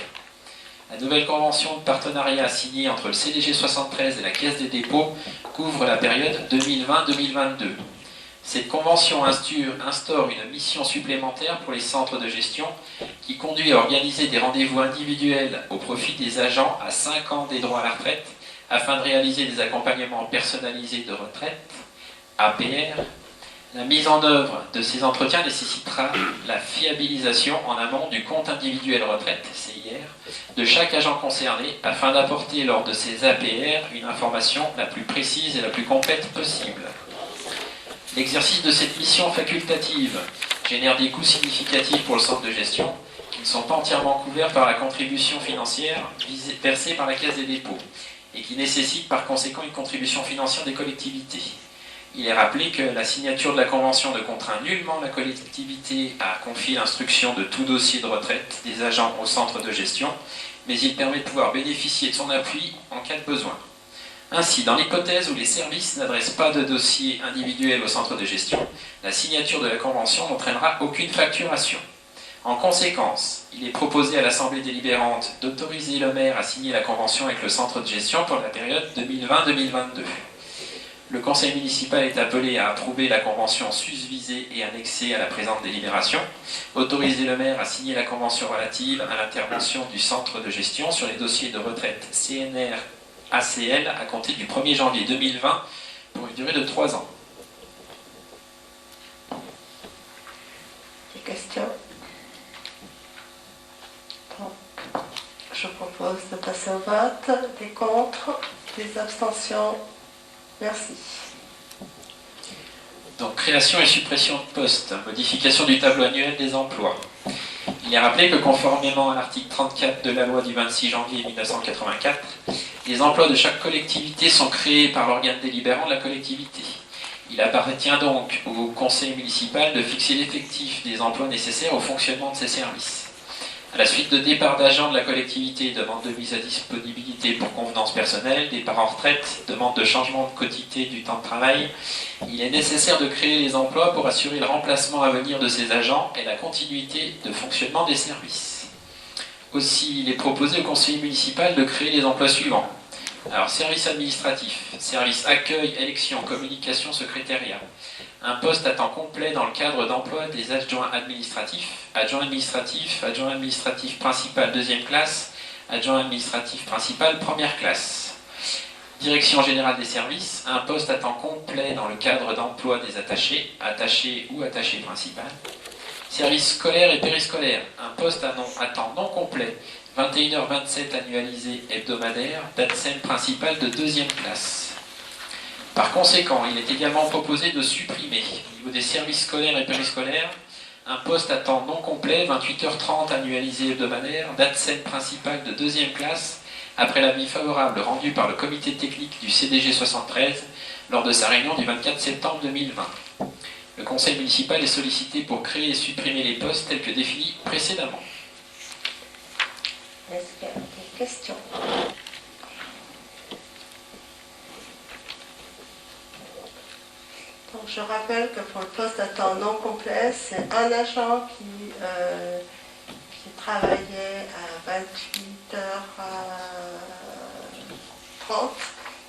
La nouvelle convention de partenariat signée entre le CDG 73 et la Caisse des dépôts couvre la période 2020-2022. Cette convention instaure une mission supplémentaire pour les centres de gestion qui conduit à organiser des rendez-vous individuels au profit des agents à 5 ans des droits à la retraite afin de réaliser des accompagnements personnalisés de retraite, APR. La mise en œuvre de ces entretiens nécessitera la fiabilisation en amont du compte individuel retraite, CIR, de chaque agent concerné afin d'apporter lors de ces APR une information la plus précise et la plus complète possible. L'exercice de cette mission facultative génère des coûts significatifs pour le centre de gestion qui ne sont pas entièrement couverts par la contribution financière versée par la Caisse des dépôts et qui nécessitent par conséquent une contribution financière des collectivités. Il est rappelé que la signature de la convention ne contraint nullement la collectivité à confier l'instruction de tout dossier de retraite des agents au centre de gestion, mais il permet de pouvoir bénéficier de son appui en cas de besoin. Ainsi, dans l'hypothèse où les services n'adressent pas de dossier individuel au centre de gestion, la signature de la convention n'entraînera aucune facturation. En conséquence, il est proposé à l'Assemblée délibérante d'autoriser le maire à signer la convention avec le centre de gestion pour la période 2020-2022. Le conseil municipal est appelé à approuver la convention susvisée et annexée à la présente délibération, autoriser le maire à signer la convention relative à l'intervention du centre de gestion sur les dossiers de retraite CNR ACL à compter du 1er janvier 2020 pour une durée de 3 ans. Des questions? Donc, je propose de passer au vote. Des contre? Des abstentions? Merci. Donc, création et suppression de postes, modification du tableau annuel des emplois. Il est rappelé que conformément à l'article 34 de la loi du 26 janvier 1984, les emplois de chaque collectivité sont créés par l'organe délibérant de la collectivité. Il appartient donc au conseil municipal de fixer l'effectif des emplois nécessaires au fonctionnement de ces services. À la suite de départ d'agents de la collectivité, demande de mise à disponibilité pour convenance personnelle, départ en retraite, demande de changement de quotité du temps de travail, il est nécessaire de créer les emplois pour assurer le remplacement à venir de ces agents et la continuité de fonctionnement des services. Aussi, il est proposé au conseiller municipal de créer les emplois suivants. Alors, service administratif, service accueil, élection, communication, secrétariat. Un poste à temps complet dans le cadre d'emploi des adjoints administratifs, adjoint administratif principal deuxième classe, adjoint administratif principal première classe. Direction générale des services, un poste à temps complet dans le cadre d'emploi des attachés, attachés ou attachés principal. Service scolaire et périscolaire, un poste à temps non complet, 21h27 annualisé hebdomadaire, d'ATSEM principal de deuxième classe. Par conséquent, il est également proposé de supprimer, au niveau des services scolaires et périscolaires, un poste à temps non complet, 28h30 annualisé hebdomadaire, d'ATSEM principal de deuxième classe, après l'avis favorable rendu par le comité technique du CDG 73 lors de sa réunion du 24 septembre 2020. Le conseil municipal est sollicité pour créer et supprimer les postes tels que définis précédemment. Est-ce qu'il y a des questions? Donc, je rappelle que pour le poste à temps non complet, c'est un agent qui travaillait à 28h30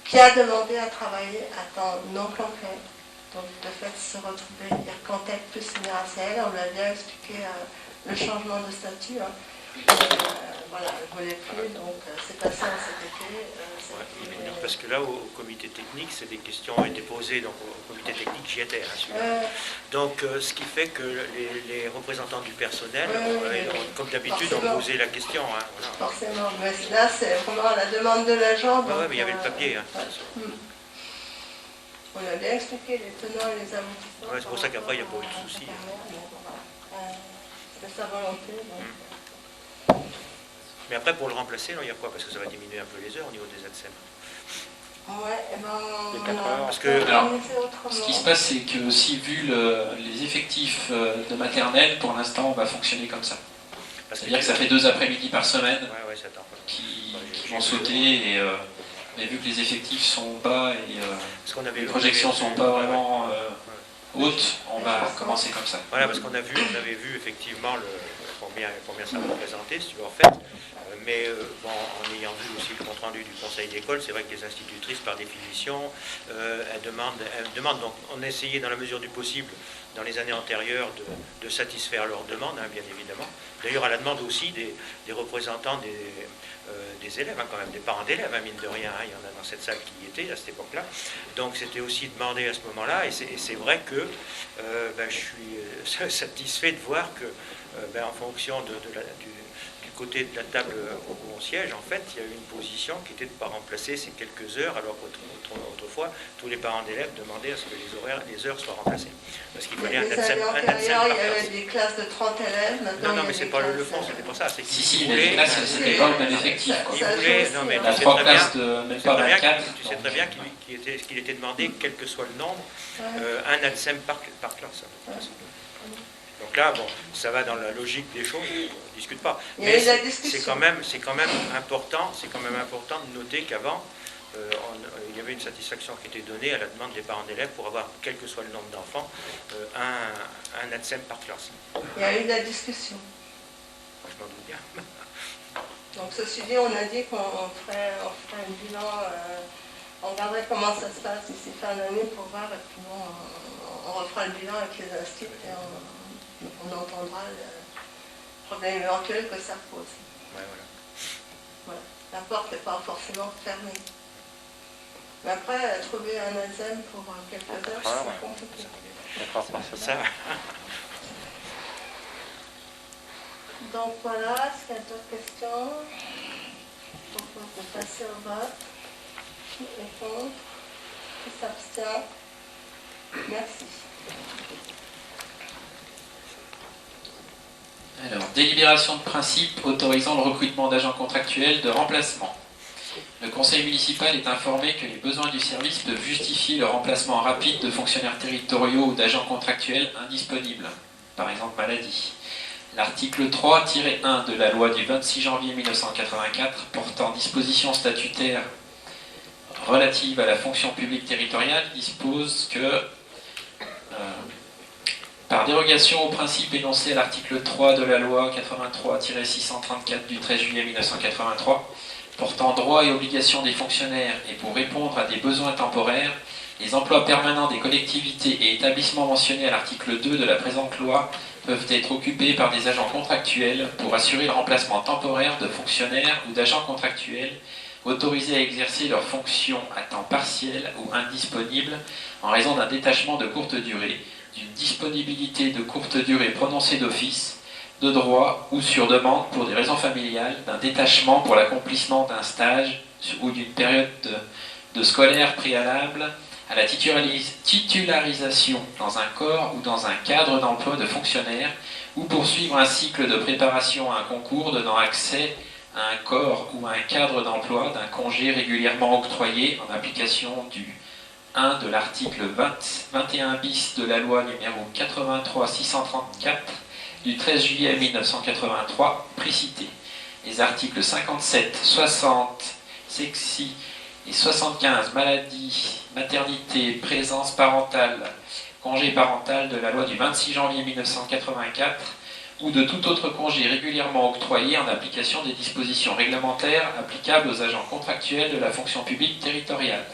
qui a demandé à travailler à temps non complet. Donc, de fait, il se retrouvait, il comptait plus une RACL, on lui a bien expliqué le changement de statut. voilà, elle ne voulait plus, donc c'est passé en CPT. Parce que là, au comité technique, c'est des questions ont été posées, donc au comité technique, j'y étais. Donc, ce qui fait que les représentants du personnel, comme d'habitude, ont posé la question. Hein, voilà. Forcément, mais là, c'est vraiment à la demande de l'agent. Oui, mais il y avait le papier. Hein, on a bien expliqué les tenants et les aboutissants. C'est pour ça qu'après, il n'y a pas eu de souci. C'est sa volonté. Mais après, pour le remplacer, il y a quoi? Parce que ça va diminuer un peu les heures au niveau des ATSEM. Ouais, et Parce que, alors, ce qui se passe, c'est que aussi, vu les effectifs de maternelle, pour l'instant, on va fonctionner comme ça. C'est-à-dire que ça fait 2 après-midi par semaine qui vont sauter, et vu que les effectifs sont bas et les projections ne sont pas vraiment hautes, on va commencer comme ça. Voilà, parce qu'on avait vu effectivement combien ça représentait, si tu veux, en fait. Mais bon, en ayant vu aussi le compte-rendu du conseil d'école, c'est vrai que les institutrices, par définition, elles demandent. Donc, on a essayé, dans la mesure du possible, dans les années antérieures, de satisfaire leurs demandes, hein, bien évidemment. D'ailleurs, à la demande aussi des représentants des élèves, hein, quand même, des parents d'élèves, hein, mine de rien. Hein, il y en a dans cette salle qui y étaient à cette époque-là. Donc, c'était aussi demandé à ce moment-là. Et c'est vrai que je suis satisfait de voir que, en fonction du côté de la table où on siège, en fait, il y a eu une position qui était de ne pas remplacer ces quelques heures, alors qu'autrefois, tous les parents d'élèves demandaient à ce que les heures soient remplacées. Parce qu'il fallait un ATSEM par classe. Il y avait des classes de 30 élèves. Non, mais c'est pas le fond, c'était pas ça. Si, mais les classes, c'était pas le même effectif. Non, mais tu sais très bien, même pas 24. Tu sais très bien qu'il était demandé, quel que soit le nombre, un ATSEM par classe. Donc là, bon, ça va dans la logique des choses, on ne discute pas. Mais c'est quand même important de noter qu'avant, il y avait une satisfaction qui était donnée à la demande des parents d'élèves pour avoir, quel que soit le nombre d'enfants, un ATSEM par classe. Il y a eu de la discussion. Je m'en doute bien. Donc ceci dit, on a dit qu'on ferait un bilan, on regarderait comment ça se passe ici fin d'année pour voir, et puis bon, on refera le bilan avec les instituts et on entendra le problème éventuel que ça pose. Ouais, voilà. La porte n'est pas forcément fermée. Mais après, trouver un ATSEM pour quelques heures, c'est compliqué. Ça va. Donc voilà, est-ce qu'il y a d'autres questions? On peut passer au vote. Qui est contre? Qui s'abstient? Merci. Alors, délibération de principe autorisant le recrutement d'agents contractuels de remplacement. Le conseil municipal est informé que les besoins du service peuvent justifier le remplacement rapide de fonctionnaires territoriaux ou d'agents contractuels indisponibles, par exemple maladie. L'article 3-1 de la loi du 26 janvier 1984 portant dispositions statutaires relatives à la fonction publique territoriale dispose que par dérogation au principe énoncé à l'article 3 de la loi 83-634 du 13 juillet 1983, portant droits et obligations des fonctionnaires et pour répondre à des besoins temporaires, les emplois permanents des collectivités et établissements mentionnés à l'article 2 de la présente loi peuvent être occupés par des agents contractuels pour assurer le remplacement temporaire de fonctionnaires ou d'agents contractuels autorisés à exercer leurs fonctions à temps partiel ou indisponibles en raison d'un détachement de courte durée, d'une disponibilité de courte durée prononcée d'office, de droit ou sur demande pour des raisons familiales, d'un détachement pour l'accomplissement d'un stage ou d'une période de scolaire préalable à la titularisation dans un corps ou dans un cadre d'emploi de fonctionnaire ou poursuivre un cycle de préparation à un concours donnant accès à un corps ou à un cadre d'emploi d'un congé régulièrement octroyé en application du 1 de l'article 21 bis de la loi numéro 83-634 du 13 juillet 1983 précité. Les articles 57, 60, sexy et 75 maladie, maternité, présence parentale, congé parental de la loi du 26 janvier 1984 ou de tout autre congé régulièrement octroyé en application des dispositions réglementaires applicables aux agents contractuels de la fonction publique territoriale.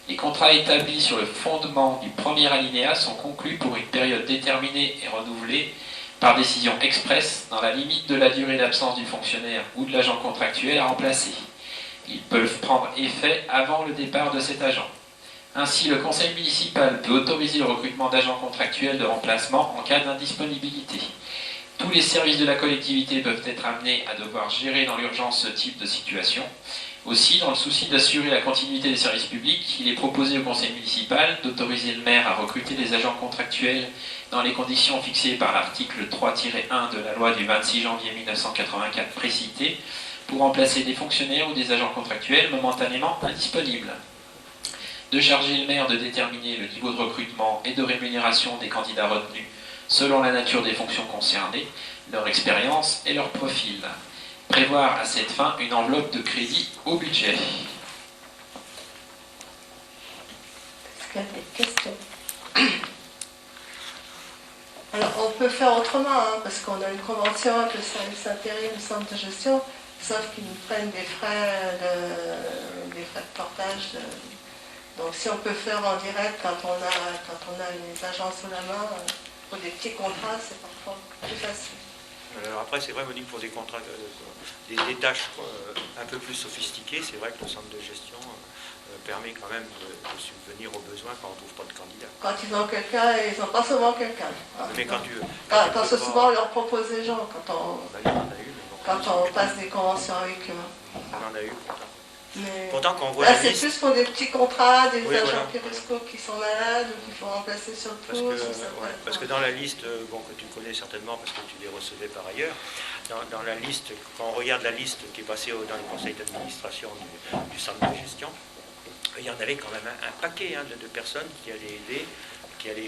Les contrats établis sur le fondement du premier alinéa sont conclus pour une période déterminée et renouvelée par décision expresse, dans la limite de la durée d'absence du fonctionnaire ou de l'agent contractuel à remplacer. Ils peuvent prendre effet avant le départ de cet agent. Ainsi, le conseil municipal peut autoriser le recrutement d'agents contractuels de remplacement en cas d'indisponibilité. Tous les services de la collectivité peuvent être amenés à devoir gérer dans l'urgence ce type de situation. Aussi, dans le souci d'assurer la continuité des services publics, il est proposé au conseil municipal d'autoriser le maire à recruter des agents contractuels dans les conditions fixées par l'article 3-1 de la loi du 26 janvier 1984 précitée, pour remplacer des fonctionnaires ou des agents contractuels momentanément indisponibles. De charger le maire de déterminer le niveau de recrutement et de rémunération des candidats retenus selon la nature des fonctions concernées, leur expérience et leur profil. Prévoir à cette fin une enveloppe de crédit au budget. Est-ce qu'il y a des questions? Alors, on peut faire autrement, hein, parce qu'on a une convention avec le service intérim du centre de gestion, sauf qu'ils nous prennent des frais de portage. Donc, si on peut faire en direct quand on a les agents sous la main, pour des petits contrats, c'est parfois plus facile. Alors après, c'est vrai, Monique, pour des contrats, des tâches un peu plus sophistiquées, c'est vrai que le centre de gestion permet quand même de subvenir aux besoins quand on ne trouve pas de candidat. Quand ils ont quelqu'un, ils n'ont pas souvent quelqu'un. Hein. Mais quand c'est souvent, on leur propose des gens quand on passe des conventions avec eux. On en a eu, pourtant. Mais pourtant, quand on voit là, la c'est liste, plus pour des petits contrats, des oui, agents voilà. périscopes qui sont malades ou qu'il faut remplacer sur le pouce. parce que dans la liste, que tu connais certainement parce que tu les recevais par ailleurs, dans la liste, quand on regarde la liste qui est passée dans les conseils d'administration du centre de gestion, il y en avait quand même un paquet de personnes qui allaient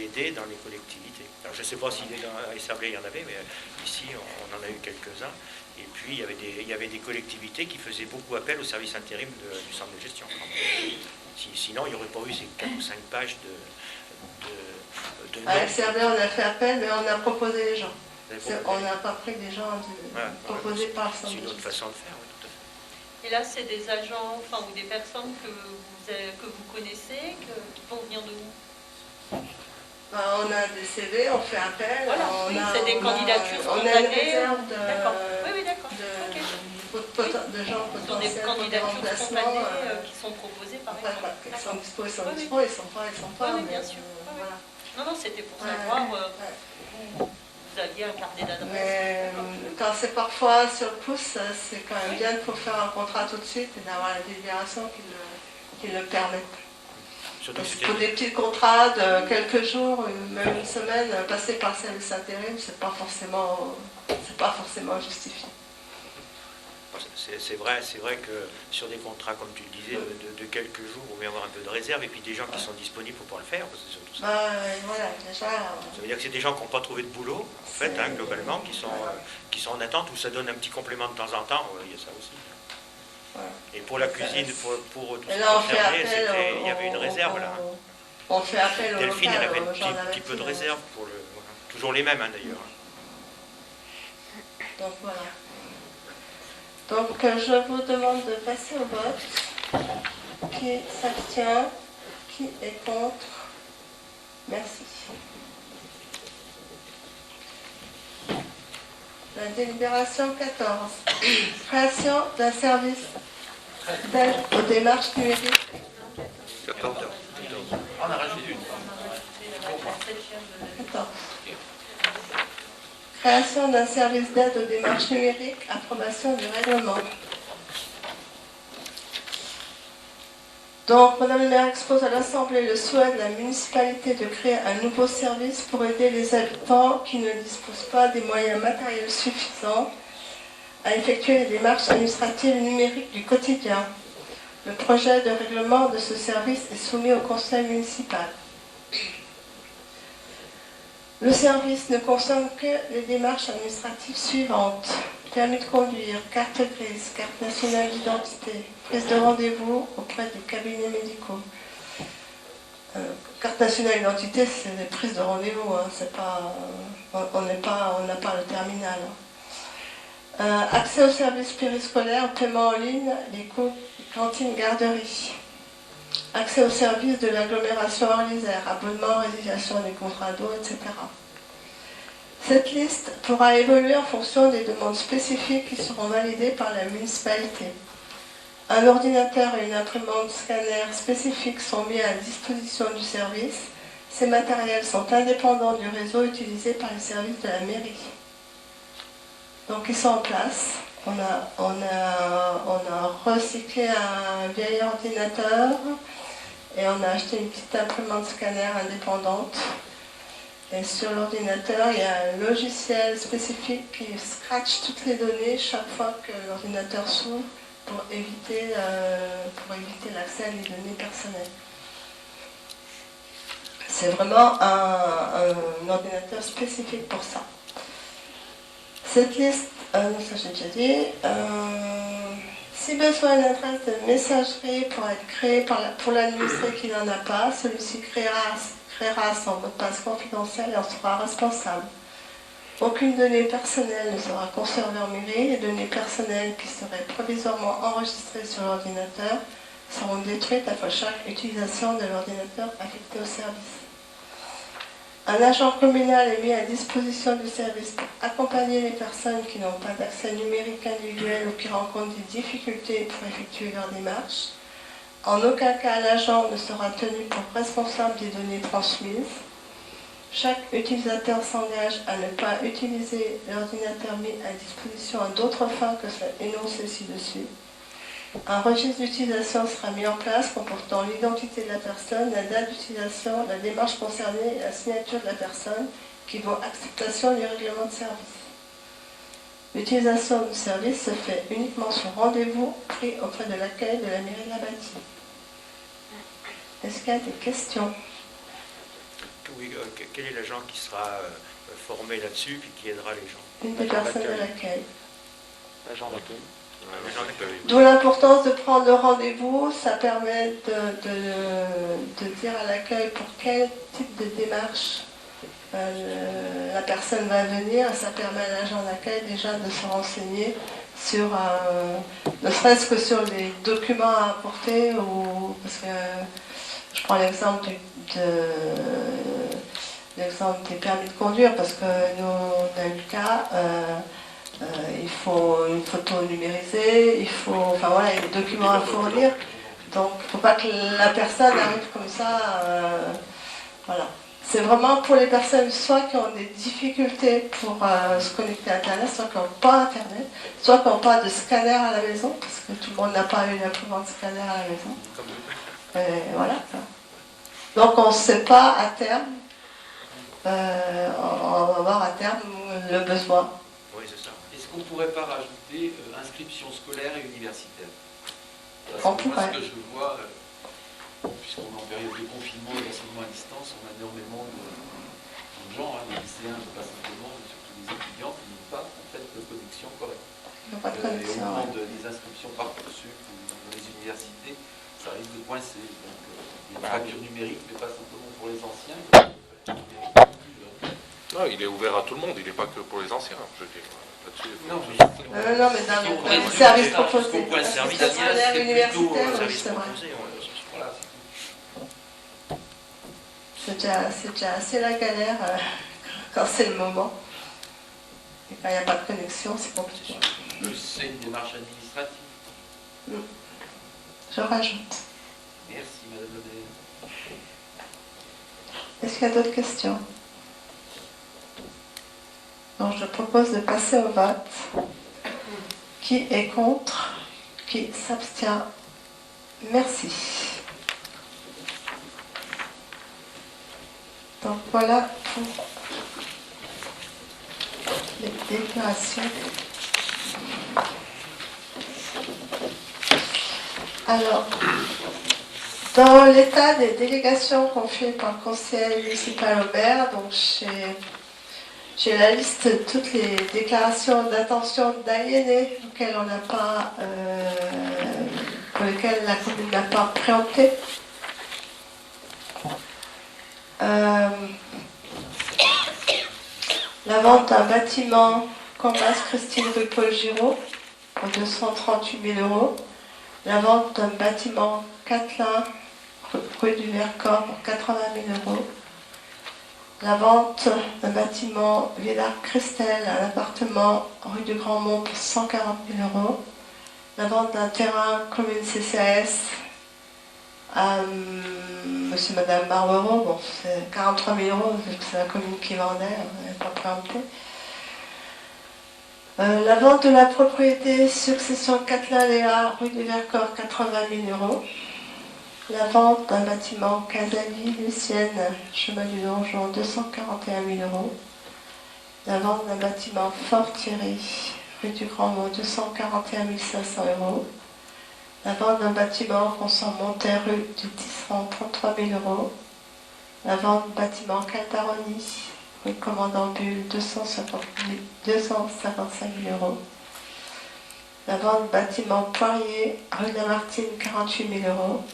aider dans les collectivités. Alors je ne sais pas si à SRB il y en avait, mais ici on en a eu quelques-uns. Et puis il y avait des collectivités qui faisaient beaucoup appel au service intérim du centre de gestion. Sinon il n'y aurait pas eu ces 4 ou 5 pages de à SRB on a fait appel, mais on a proposé les gens. On n'a pas pris des gens proposés par le centre. C'est une autre façon de faire, oui, tout à fait. Et là, c'est des agents, ou des personnes que vous connaissez, qui vont venir de où? On a des CV, on fait appel. Voilà, c'est des candidatures on a une réserve d'accord. Oui, d'accord. De gens potentiels des candidatures spontanées qui sont proposées par exemple. Ils sont dispo, ils sont dispo, ils sont pas. Oui, bien sûr. Voilà. Non, c'était pour savoir vous aviez un carnet d'adresses. Mais quand c'est parfois sur le pouce, c'est quand même bien de faire un contrat tout de suite et d'avoir la délibération qui le permet. Parce que pour des petits contrats de quelques jours, même une semaine, passer par le service intérim, c'est pas forcément justifié. C'est vrai que sur des contrats, comme tu le disais, de quelques jours, on va y avoir un peu de réserve, et puis des gens qui sont disponibles pour le faire, c'est surtout ça. Voilà, déjà. Ça veut dire que c'est des gens qui n'ont pas trouvé de boulot, en fait, globalement, qui sont en attente, où ça donne un petit complément de temps en temps, il y a ça aussi. Ouais. Et pour la cuisine, pour tout ça, il y avait une réserve là. On fait appel au local. Delphine, elle avait un petit peu de réserve pour le. Voilà. Toujours les mêmes d'ailleurs. Donc voilà. Donc je vous demande de passer au vote. Qui s'abstient? Qui est contre? Merci. La délibération 14. Création d'un service d'aide aux démarches numériques. 14. On a rajouté une. 14. Création d'un service d'aide aux démarches numériques, approbation du règlement. Donc, Madame le maire expose à l'Assemblée le souhait de la municipalité de créer un nouveau service pour aider les habitants qui ne disposent pas des moyens matériels suffisants à effectuer les démarches administratives numériques du quotidien. Le projet de règlement de ce service est soumis au conseil municipal. Le service ne concerne que les démarches administratives suivantes: permis de conduire, carte grise, carte nationale d'identité, prise de rendez-vous auprès des cabinets médicaux. Carte nationale d'identité, c'est des prises de rendez-vous, c'est pas, on n'a pas le terminal. Accès aux services périscolaires, paiement en ligne, les coûts cantine garderie. Accès aux services de l'agglomération Orly-Isère, abonnement, résiliation des contrats d'eau, etc. Cette liste pourra évoluer en fonction des demandes spécifiques qui seront validées par la municipalité. Un ordinateur et une imprimante scanner spécifiques sont mis à disposition du service. Ces matériels sont indépendants du réseau utilisé par les services de la mairie. Donc ils sont en place. On a recyclé un vieil ordinateur et on a acheté une petite imprimante scanner indépendante. Et sur l'ordinateur, il y a un logiciel spécifique qui scratche toutes les données chaque fois que l'ordinateur s'ouvre pour éviter l'accès à des données personnelles. C'est vraiment un ordinateur spécifique pour ça. Cette liste, ça j'ai déjà dit, si besoin d'une adresse de messagerie pour être créée pour l'administré qui n'en a pas, celui-ci créera son mot de passe confidentiel et en sera responsable. Aucune donnée personnelle ne sera conservée en mairie. Les données personnelles qui seraient provisoirement enregistrées sur l'ordinateur seront détruites après chaque utilisation de l'ordinateur affecté au service. Un agent communal est mis à disposition du service pour accompagner les personnes qui n'ont pas d'accès numérique individuel ou qui rencontrent des difficultés pour effectuer leur démarche. En aucun cas, l'agent ne sera tenu pour responsable des données transmises. Chaque utilisateur s'engage à ne pas utiliser l'ordinateur mis à disposition à d'autres fins que celles énoncées ci-dessus. Un registre d'utilisation sera mis en place comportant l'identité de la personne, la date d'utilisation, la démarche concernée et la signature de la personne qui vaut acceptation du règlement de service. L'utilisation du service se fait uniquement sur rendez-vous pris auprès de l'accueil de la mairie de la bâtie. Est-ce qu'il y a des questions? Oui, quel est l'agent qui sera formé là-dessus et qui aidera les gens? Une des personnes de l'accueil. L'agent d'accueil. D'où l'importance de prendre le rendez-vous. Ça permet de dire à l'accueil pour quel type de démarche la personne va venir. Ça permet à l'agent d'accueil déjà de se renseigner sur, ne serait-ce que sur les documents à apporter, parce que je prends l'exemple des permis de conduire, parce que nous, on a eu le cas, il faut une photo numérisée, il y a des documents à fournir, donc il ne faut pas que la personne arrive comme ça, voilà. C'est vraiment pour les personnes soit qui ont des difficultés pour se connecter à Internet, soit qui n'ont pas Internet, soit qui n'ont pas de scanner à la maison, parce que tout le monde n'a pas une imprimante scanner à la maison. Et voilà. Donc on ne sait pas à terme, on va avoir à terme le besoin. Oui, c'est ça. Est-ce qu'on ne pourrait pas rajouter inscription scolaire et universitaire? On pourrait. Moi, ce que je vois, puisqu'on est en période de confinement et d'enseignement à distance, on a énormément de gens, des lycéens, pas simplement, mais surtout des étudiants qui n'ont pas en fait de connexion correcte. Ils n'ont pas de connexion. Et au moment des inscriptions par Parcoursup ou dans les universités, ça risque de coincer. Donc, il y a une fracture numérique, mais pas simplement pour les anciens. Non, il est ouvert à tout le monde, il n'est pas que pour les anciens, je dis. Non, mais dans le service proposé. Pour un service scolaire universitaire, service c'est vrai. proposé, voilà. C'est déjà assez la galère quand c'est le moment. Et quand il n'y a pas de connexion, c'est compliqué. C'est une démarche administrative. Je rajoute. Merci, Madame le maire. Est-ce qu'il y a d'autres questions? Donc je propose de passer au vote. Qui est contre? Qui s'abstient? Merci. Donc voilà pour les déclarations. Alors, dans l'état des délégations confiées par le conseil municipal au maire, donc j'ai la liste de toutes les déclarations d'intention d'aliéner pour lesquelles la commune n'a pas préempté. La vente d'un bâtiment Campus Christine rue Paul Giraud pour 238 000 €. La vente d'un bâtiment Catelin rue du Vercors pour 80 000 €. La vente d'un bâtiment Villa Christelle, un appartement rue du Grand Mont pour 140 000 €. La vente d'un terrain commune CCAS à monsieur et madame Barbero, bon, c'est 43 000 €, vu que c'est la commune qui vendait, on n'avait pas préempté. La vente de la propriété succession Catlin-Léa, rue du Vercors, 80 000 €. La vente d'un bâtiment Casalie Lucienne, chemin du Donjon, 241 000 €. La vente d'un bâtiment Fort Thierry, rue du Grand Mont, 241 500 €. La vente d'un bâtiment Consent Montet, rue du Tisserand, 33 000 €. La vente d'un bâtiment Caldaroni, rue Commandant Bulle, 255 000 €. La vente bâtiment Poirier, rue Lamartine, 48 000 €.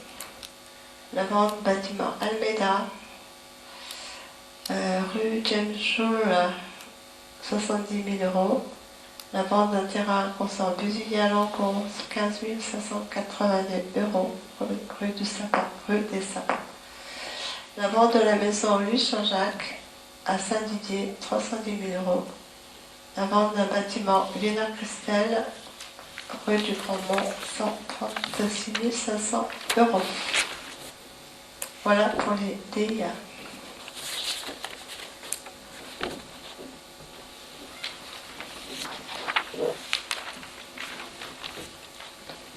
La vente bâtiment Almeida, rue James Joule, 70 000 €. La vente d'un terrain consent Busilly-à-Langon, 15 580 €, rue des Sapins. La vente de la maison Louis Jean-Jacques à Saint-Didier, 310 000 €. La vente d'un bâtiment Villa Christelle, rue du Grand Mont, 136 500 €. Voilà pour les DIA.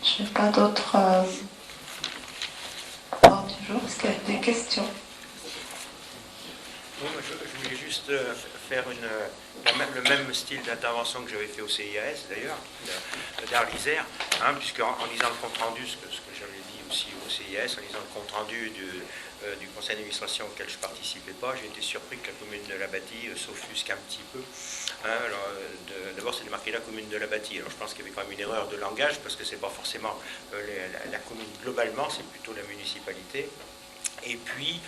Je n'ai pas d'autres ordres du jour. Est-ce qu'il y a des questions? Oui, je voulais juste faire le même style d'intervention que j'avais fait au CIAS d'ailleurs, d'Arlisère, hein, puisqu'en lisant le compte-rendu, ce que j'avais dit aussi au CIAS, en lisant le compte-rendu du conseil d'administration auquel je ne participais pas, j'ai été surpris que la commune de la Bâtie s'offusque un petit peu. Hein, d'abord, c'est marqué la commune de la Bâtie. Alors, je pense qu'il y avait quand même une erreur de langage, parce que ce n'est pas forcément la commune globalement, c'est plutôt la municipalité. Et puis,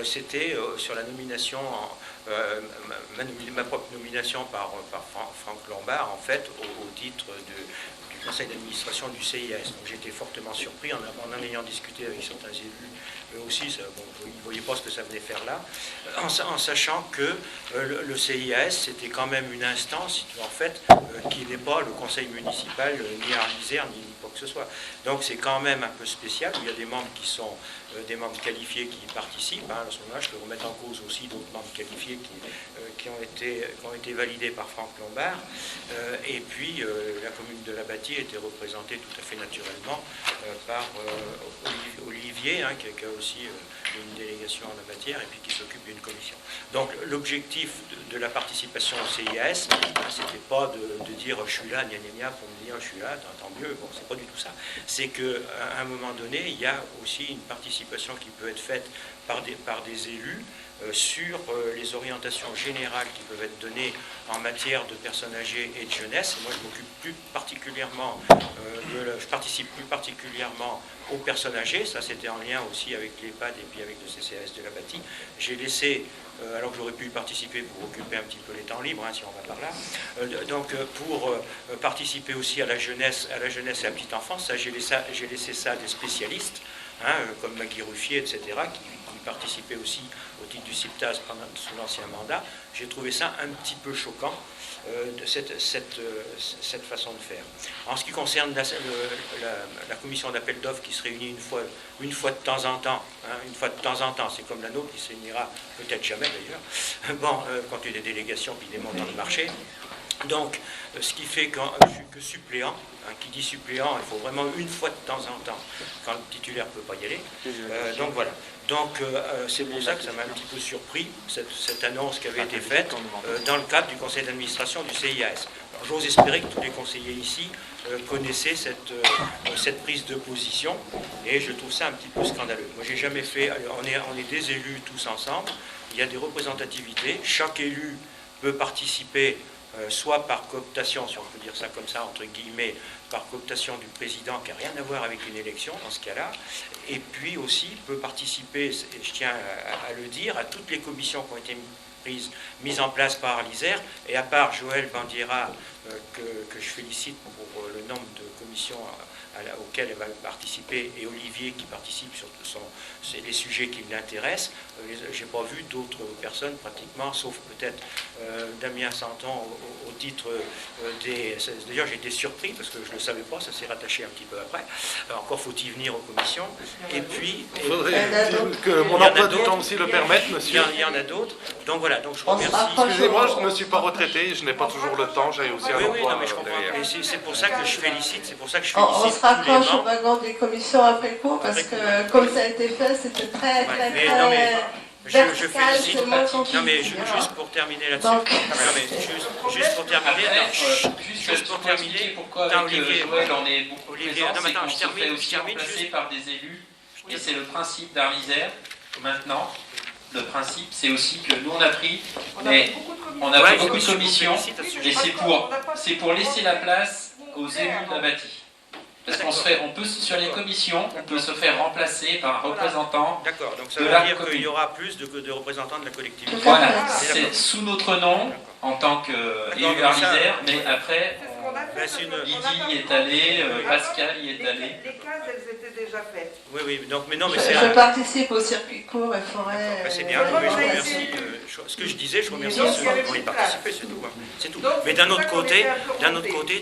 c'était sur la nomination, ma propre nomination par Franck Lombard, en fait, au titre du conseil d'administration du CIS. Donc j'étais fortement surpris en ayant discuté avec certains élus, eux aussi, ils ne voyaient pas ce que ça venait faire là, en sachant que le CIS, c'était quand même une instance, en fait, qui n'est pas le conseil municipal, ni Arlisère, ni quoi que ce soit. Donc c'est quand même un peu spécial, où il y a des membres qui sont des membres qualifiés qui y participent. Hein, à ce moment-là, je peux remettre en cause aussi d'autres membres qualifiés qui ont été validés par Franck Lombard. Et puis, la commune de la Bâtie était représentée tout à fait naturellement par Olivier, hein, qui a aussi une délégation en la matière et puis qui s'occupe d'une commission. Donc, l'objectif de la participation au CIS, c'était pas de dire je suis là, gna gna gna, pour me dire je suis là, tant mieux. Bon, c'est pas du tout ça. C'est qu'à un moment donné, il y a aussi une participation qui peut être faite par des élus sur les orientations générales qui peuvent être données en matière de personnes âgées et de jeunesse. Et moi, je m'occupe plus particulièrement, je participe plus particulièrement aux personnes âgées. Ça, c'était en lien aussi avec l'EHPAD et puis avec le CCAS de la Bâtie. J'ai laissé, alors que j'aurais pu y participer pour occuper un petit peu les temps libres, hein, si on va par là, donc pour participer aussi à la jeunesse et à la petite enfance, ça, j'ai laissé ça à des spécialistes, hein, comme Maggie Ruffier, etc., qui participaient aussi au titre du CIPTAS sous l'ancien mandat. J'ai trouvé ça un petit peu choquant, cette façon de faire. En ce qui concerne la commission d'appel d'offres qui se réunit une fois de temps en temps, hein, une fois de temps en temps, c'est comme la nôtre qui se réunira peut-être jamais d'ailleurs, bon, quand il y a des délégations puis des montants de marché. Donc, ce qui fait que je suis que suppléant. Hein, qui dit suppléant, il faut vraiment une fois de temps en temps, quand le titulaire ne peut pas y aller. Donc voilà. Donc c'est pour ça que ça m'a un petit peu surpris, cette annonce qui avait été faite dans le cadre du conseil d'administration du CIAS. Alors j'ose espérer que tous les conseillers ici connaissaient cette prise de position, et je trouve ça un petit peu scandaleux. Moi, j'ai jamais fait, on est des élus tous ensemble, il y a des représentativités, chaque élu peut participer soit par cooptation, si on peut dire ça comme ça, entre guillemets, par cooptation du président, qui n'a rien à voir avec une élection dans ce cas-là, et puis aussi peut participer, et je tiens à le dire, à toutes les commissions qui ont été mise en place par l'Isère. Et à part Joël Bandiera, que je félicite pour le nombre de commissions auxquelles elle va participer, et Olivier qui participe sur c'est les sujets qui l'intéressent. Je n'ai pas vu d'autres personnes pratiquement, sauf peut-être Damien Santon au titre des... D'ailleurs, j'ai été surpris parce que je ne le savais pas, ça s'est rattaché un petit peu après. Encore faut-il venir aux commissions. Et puis... Il faudrait que mon emploi du temps aussi le permette, monsieur. Il y en a d'autres. Donc voilà, donc je remercie. Excusez-moi, je ne suis pas retraité, je n'ai pas toujours le temps, j'ai aussi un emploi. Non, mais je comprends. Et c'est pour ça que je félicite, On se raccroche au wagon des commissions après cours, parce que comme ça a été fait, c'était très vertical, c'est le mot qu'on Non mais juste pour terminer là-dessus. Non mais juste pour terminer. Juste pour terminer, pourquoi avec Joël on est beaucoup présent, c'est qu'on se fait aussi remplacer par des élus, et c'est le principe d'Arlisère. Maintenant, le principe, c'est aussi que nous on a pris, mais on a pris beaucoup de commissions, et c'est pour laisser la place aux élus de la bâtie. Parce qu'on peut, sur les commissions, on peut se faire remplacer par un représentant. D'accord, donc ça veut dire qu'il y aura plus de représentants de la collectivité. Voilà, c'est sous notre nom, en tant qu'élu Arlisère, mais après, Lydie y est allée, Pascal y est allé. Les cases, elles étaient déjà faites. Oui, donc, mais je participe au circuit court et forêt. C'est bien, oui, je remercie. Ce que je disais, je remercie ceux qui vont y participer, c'est tout. Mais d'un autre côté,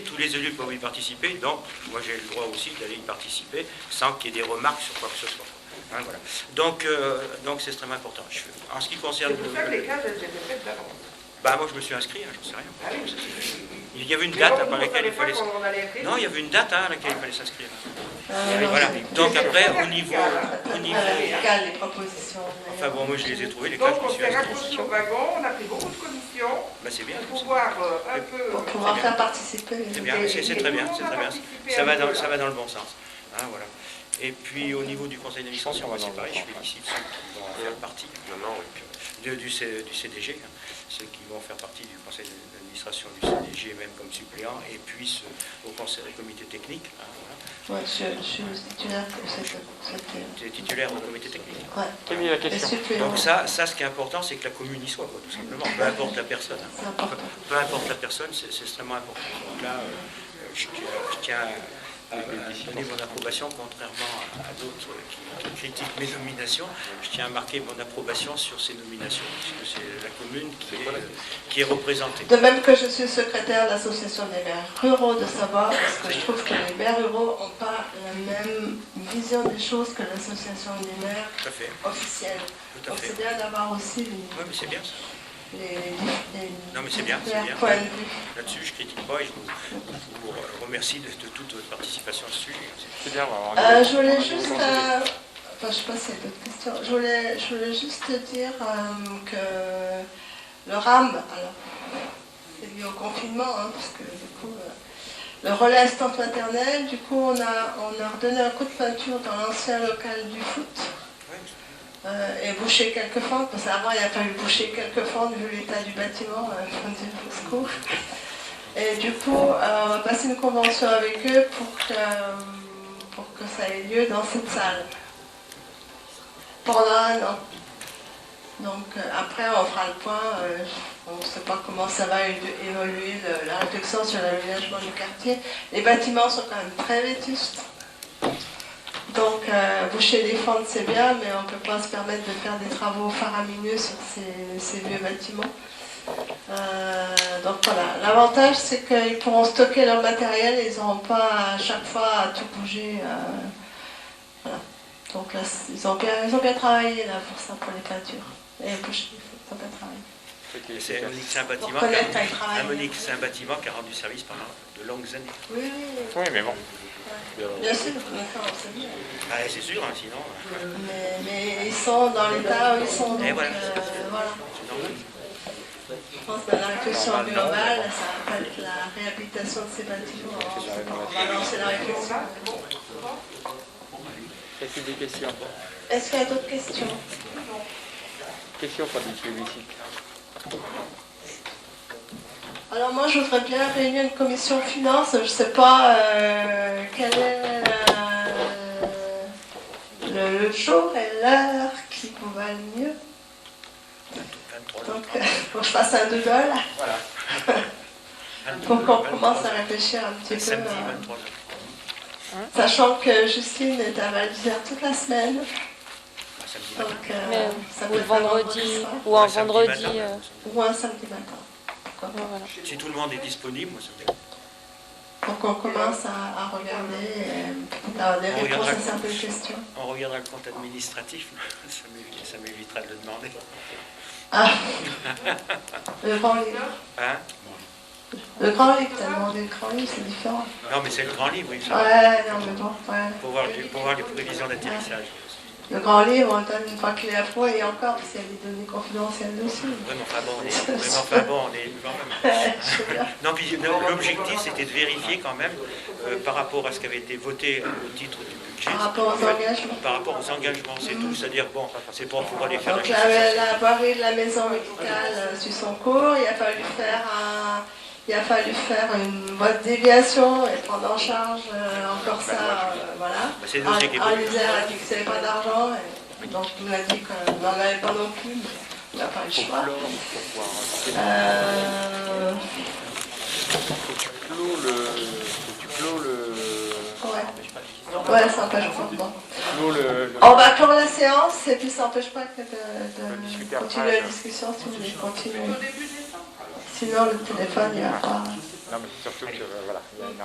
tous les élus peuvent y participer, donc moi j'ai le droit aussi d'aller y participer sans qu'il y ait des remarques sur quoi que ce soit. Hein, voilà. Donc c'est extrêmement important. En ce qui concerne... C'est pour ça que les cases, elles étaient faites d'avance. Bah moi je me suis inscrit, j'en sais rien. Il y avait une date à laquelle il fallait s'inscrire. Non, il y avait une date à laquelle il fallait s'inscrire. Voilà. Donc après, au niveau... les propositions. Enfin bon, moi je les ai trouvées, les cas, je me suis inscrit. Donc on s'est inscrit. raccroché au wagon, on a pris beaucoup de commissions. Bah c'est bien. Pour pouvoir faire participer. C'est bien, c'est très bien, c'est très bien. Ça va dans le bon sens. Hein, voilà. Et puis au niveau du conseil d'administration, c'est pareil, je félicite ceux qui vont en faire partie du CDG, ceux qui vont faire partie du conseil d'administration du CDG, même comme suppléant, et puis au conseil du comité technique. Voilà. Ouais, je suis titulaire pour cette... Tu es titulaire au comité technique. Ouais. La question. Donc ça, ce qui est important, c'est que la commune y soit, quoi, tout simplement. Peu importe la personne. Peu importe la personne, c'est extrêmement important. Donc là, je tiens à donner mon approbation, contrairement à d'autres qui critiquent mes nominations. Je tiens à marquer mon approbation sur ces nominations, puisque c'est la commune qui est représentée. De même que je suis secrétaire de l'association des maires ruraux de Savoie, parce que je trouve que les maires ruraux n'ont pas la même vision des choses que l'association des maires officielle. Donc c'est bien d'avoir aussi oui, mais c'est bien ça. Non mais c'est bien, points de vue. Là-dessus, je ne critique pas et je vous remercie de toute votre participation à ce sujet. C'est bien, je voulais juste... enfin, je ne sais pas s'il y a d'autres questions. Je voulais juste dire que le RAM, alors, c'est lié au confinement, hein, parce que du coup, le relais assistante maternelle, du coup, on a redonné un coup de peinture dans l'ancien local du foot. Et boucher quelques fentes, parce qu'avant il a fallu boucher quelques fentes vu l'état du bâtiment, secours. Et du coup, on va passer une convention avec eux pour que ça ait lieu dans cette salle. Pendant 1 an. Donc après on fera le point, on ne sait pas comment ça va évoluer la réflexion sur l'aménagement du quartier. Les bâtiments sont quand même très vétustes. Donc, boucher les fentes, c'est bien, mais on ne peut pas se permettre de faire des travaux faramineux sur ces vieux bâtiments. Donc voilà, l'avantage, c'est qu'ils pourront stocker leur matériel et ils n'auront pas à chaque fois à tout bouger. Voilà. Donc là, ils ont bien travaillé là, pour ça, pour les peintures. Et boucher les fentes, ils ont bien travaillé. C'est un bâtiment qui a rendu service pendant de longues années. Oui, mais bon. Bien sûr, c'est sûr, hein, sinon... Mais ils sont dans l'état où ils sont, donc voilà. Je pense que la réflexion globale, ça va être la réhabilitation de ces bâtiments. On va lancer la réflexion. Est-ce qu'il y a des questions? Est-ce qu'il y a d'autres questions? Questions pour l'hémicycle. Alors moi je voudrais bien réunir une commission finance, je ne sais pas quel est le jour et l'heure qui vous va le mieux. Donc, faut que je fasse un doodle Voilà. pour qu'on commence à réfléchir un petit peu. Samedi 23 Sachant que Justine est à Val d'Isère toute la semaine. Donc, Mais, ça ou peut le être un vendredi, soir. ou un Ouais, samedi vendredi. matin. Ou un samedi matin. Ouais, voilà. Si tout le monde est disponible, moi ça me fait. Pour qu'on commence à regarder les On réponses regardera. à certaines questions. On regardera le compte administratif, ça m'évitera de le demander. Ah, le grand livre. Hein? Le grand livre, t'as demandé le grand livre, c'est différent. Non, mais c'est le grand livre, oui. Ouais, non, mais bon, ouais. Pour voir les prévisions d'atterrissage. Le grand livre, on donne une fois qu'il est à fond et encore, parce qu'il y a des données confidentielles dessus. Oui, mais enfin bon, on est quand même. Non, puis l'objectif, c'était de vérifier quand même, par rapport à ce qui avait été voté au titre du budget. Par rapport aux engagements. Par rapport aux engagements, c'est tout. C'est-à-dire, bon, c'est pour pouvoir les faire Donc la la voirie de la maison médicale suit son cours, il a fallu faire une boîte de déviation et prendre en charge encore ça, voilà. C'est le dossier qui est bon. L'Isère a dit que c'était pas d'argent, et donc il nous a dit qu'on n'en avait pas non plus, mais on n'a pas eu le choix. Faut que tu clôt le... Ouais, ça n'empêche pas. Bon. Clôt le... On va clore la séance et puis ça n'empêche pas que de discuter continuer après, la discussion si vous voulez continuer. Sinon le téléphone il va pas. Non, mais surtout que, voilà, il y a une